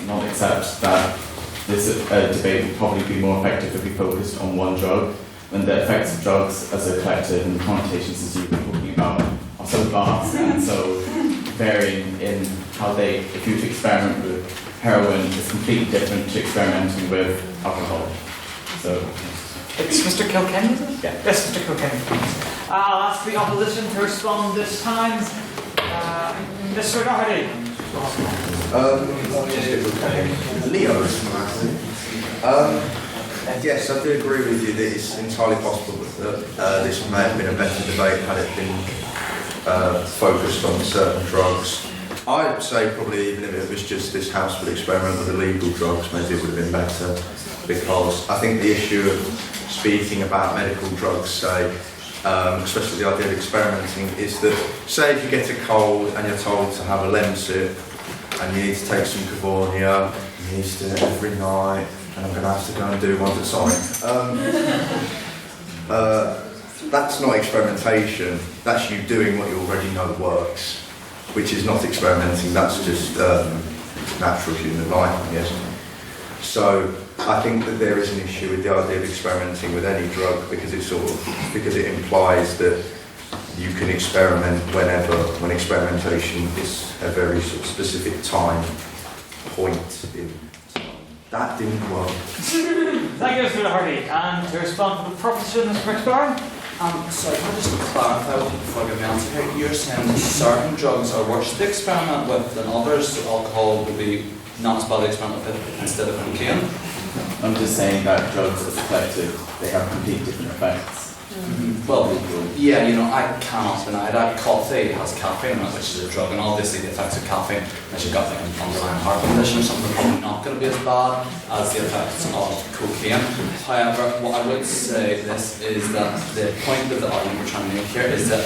not accept that this debate would probably be more effective if we focused on one drug, when the effects of drugs as a collective and the connotations as you've been talking about are so vast and so varying in how they, if you were to experiment with heroin, is completely different to experimenting with alcohol. So it's Mr. Kilkenny, is it? Yeah. Yes, Mr. Kilkenny. I'll ask the opposition to respond this time. Mr. Doherty. Leo. Yes, I do agree with you that it's entirely possible that this may have been a better debate had it been focused on certain drugs. I'd say probably even if it was just this house would experiment with illegal drugs, maybe it would have been better, because I think the issue of speaking about medical drugs, say, especially the idea of experimenting, is that, say if you get a cold and you're told to have a Lemsip and you need to take some Cavonia, you need to do it every night, and I'm going to have to go and do one, that's not experimentation, that's you doing what you already know works, which is not experimenting, that's just natural human life, I guess. So I think that there is an issue with the idea of experimenting with any drug because it implies that you can experiment whenever, when experimentation is a very sort of specific time point in time. That didn't work. Thank you, Mr. Hardy. And to respond to the proposition, Mr. McSparrow? So can I just clarify before I give my answer here? You're saying that certain drugs are worse to experiment with than others, so alcohol would be not as bad to experiment with instead of cocaine? I'm just saying that drugs as a collective, they have complete different effects. Well, yeah, you know, I cannot deny that coffee has caffeine in it, which is a drug, and obviously the effects of caffeine, unless you've got like an underlying heart condition or something, are probably not going to be as bad as the effects of cocaine. However, what I would say this is that the point of the argument we're trying to make here is that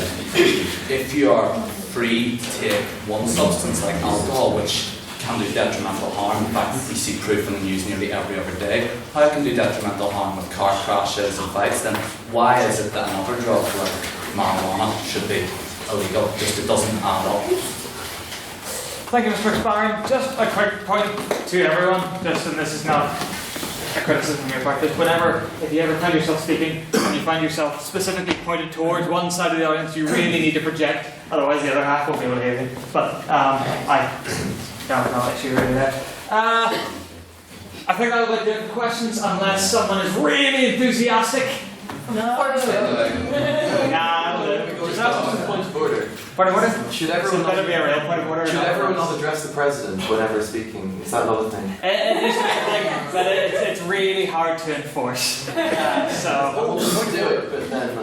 if you are free to take one substance like alcohol, which can do detrimental harm. In fact, we see proof in the news nearly every other day how it can do detrimental harm with car crashes and fights. Then why is it that another drug like marijuana should be illegal? Just it doesn't add up. Thank you, Mr. McSparrow. Just a quick point to everyone, just and this is not a criticism of your practice. Whenever, if you ever find yourself speaking and you find yourself specifically pointed towards one side of the audience, you really need to project, otherwise the other half won't be able to hear you. But no issue really there. I think I would like to get questions unless someone is really enthusiastic. Nah, point of order. Point of order? Should everyone better be a real point of order? Should everyone not address the president whenever speaking? Is that another thing? It is a thing, but it's really hard to enforce. So we'll do it, but then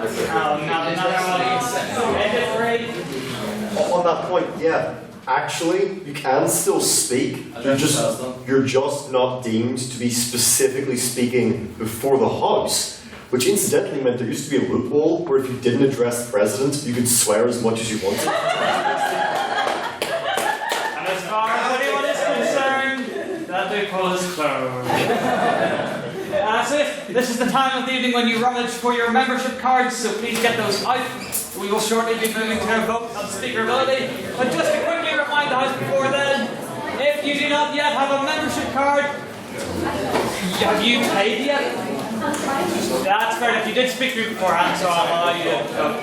On that point, yeah. Actually, you can still speak. You're just not deemed to be specifically speaking before the House, which incidentally meant there used to be a loophole where if you didn't address the president, you could swear as much as you wanted. And as far as anyone is concerned, that loophole is closed. That's it. This is the time of the evening when you rummage for your membership cards, so please get those out. We will shortly be moving to a vote on speakerability. But just to quickly remind the House before then, if you do not yet have a membership card, have you paid yet? That's fair. If you did speak to me beforehand, so I'll allow you to vote.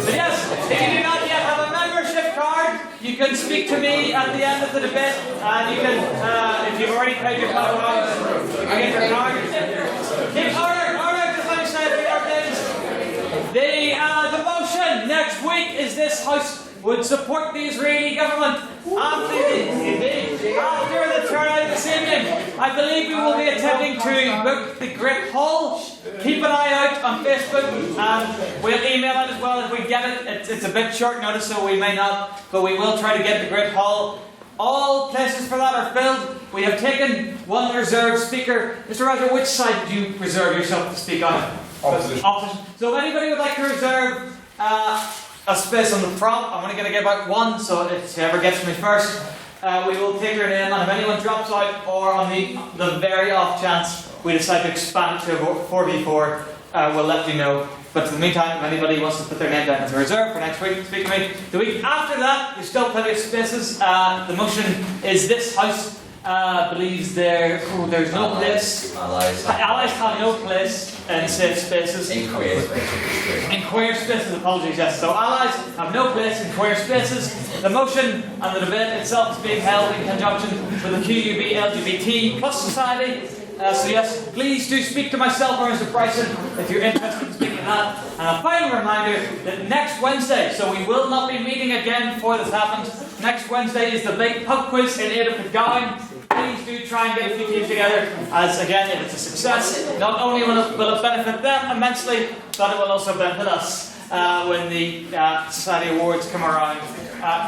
But yes, if you do not yet have a membership card, you can speak to me at the end of the debate, and you can, if you've already paid your card, you can get your card. Keep order, just let me say a few more things. The motion next week is this House would support the Israeli government after the turnout this evening. I believe we will be attempting to book the Great Hall. Keep an eye out on Facebook, and we'll email it as well if we get it. It's a bit short notice, so we may not, but we will try to get the Great Hall. All places for that are filled. We have taken one reserved speaker. Mr. Roger, which side did you reserve yourself to speak on? Opposition. So if anybody would like to reserve a space on the front, I'm only going to give out one, so if whoever gets me first, we will take your name, and if anyone drops out, or on the very off chance we decide to expand it to a 4v4, we'll let you know. But in the meantime, if anybody wants to put their name down as a reserve for next week, speak to me. The week after that, there's still plenty of spaces. The motion is this House believes there's no place. Allies have no place in safe spaces. In queer spaces, apologies, yes. So allies have no place in queer spaces. The motion and the debate itself is being held in conjunction with the QUB LGBT plus society. So yes, please do speak to myself or Mr. Bryson if you're interested in speaking to that. And a final reminder that next Wednesday, so we will not be meeting again before this happens, next Wednesday is the big pub quiz in Ada Gowan. Please do try and get a few teams together, as again, if it's a success, not only will it benefit them immensely, but it will also benefit us when the Society Awards come around.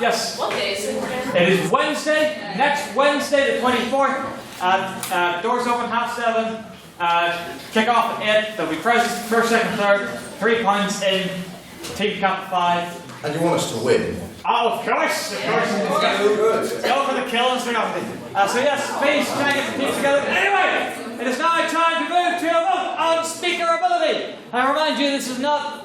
Yes? What day is it? It is Wednesday, next Wednesday the 24th. Doors open 7:30. Kick off at 8. There'll be prizes first, second, third. 3 points in team camp 5. And you want us to win? Oh, of course. Go for the kill and start off. So yes, please try and get the teams together. Anyway, it is now time to move to a vote on speakerability. I remind you, this is not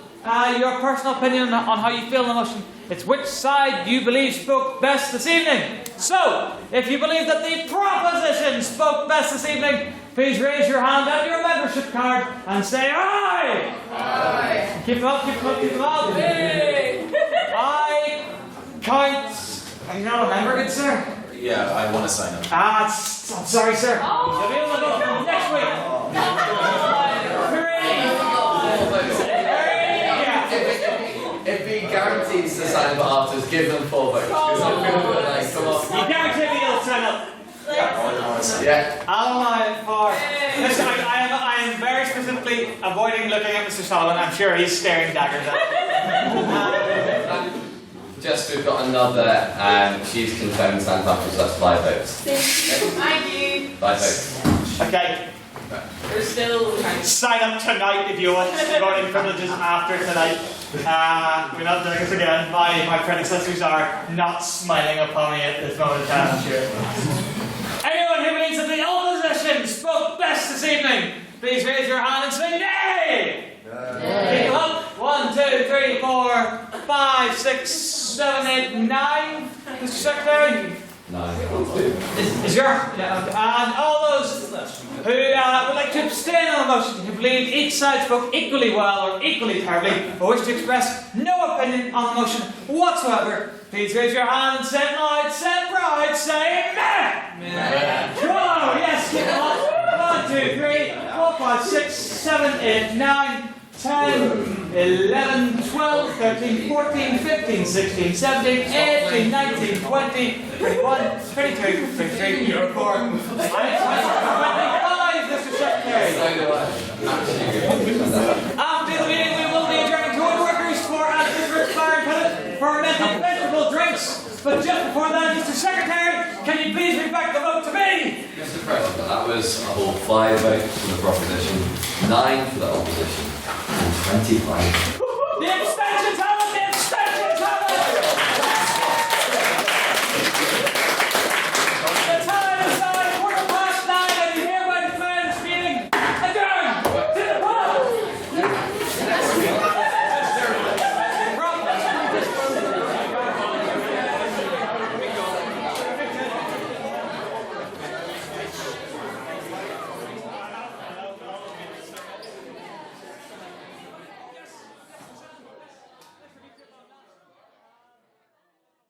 your personal opinion on how you feel in the motion. It's which side you believe spoke best this evening. So, if you believe that the proposition opposition spoke best this evening, please raise your hand and your membership card and say aye! Aye. Keep them up, keep them up, keep them up. I count. Are you not a member, good sir? Yeah, I want to sign up. I'm sorry, sir. You'll be able to go from next week. If he guarantees to sign up afterwards, give them 4 votes. Because I'm going to be like, come on. You guarantee me you'll sign up? Yeah. I'll for. Listen, I am very specifically avoiding looking at Mr. Solomon. I'm sure he's staring daggers at me. Just we've got another Chiefs confirmed stand up, so that's 5 votes. Thank you. 5 votes. Okay. We're still sign up tonight if you want voting privileges after tonight. We're not doing this again. My predecessors are not smiling upon me at this moment in time, I'm sure. Anyone who believes that the opposition spoke best this evening, please raise your hand and say nay! Keep them up. 1, 2, 3, 4, 5, 6, 7, 8, 9. Mr. Secretary? 9. Is your and all those who would like to abstain on the motion, who believe each side spoke equally well or equally terribly, or wish to express no opinion on the motion whatsoever, please raise your hand and say loud, say proud, say meh! Whoa, yes, keep it up. 1, 2, 3, 4, 5, 6, 7, 8, 9, 10, 11, 12, 13, 14, 15, 16, 17, 18, 19, 20, 21, 22, 23, 24, 25, Mr. Secretary. After the meeting, we will be adjourning to workers for Antivirus Fire Pellet for mental vegetable drinks. But just before that, Mr. Secretary, can you please bring back the vote to me? Mr. President, that was a whole 5 votes for the proposition, 9 for the opposition, and 25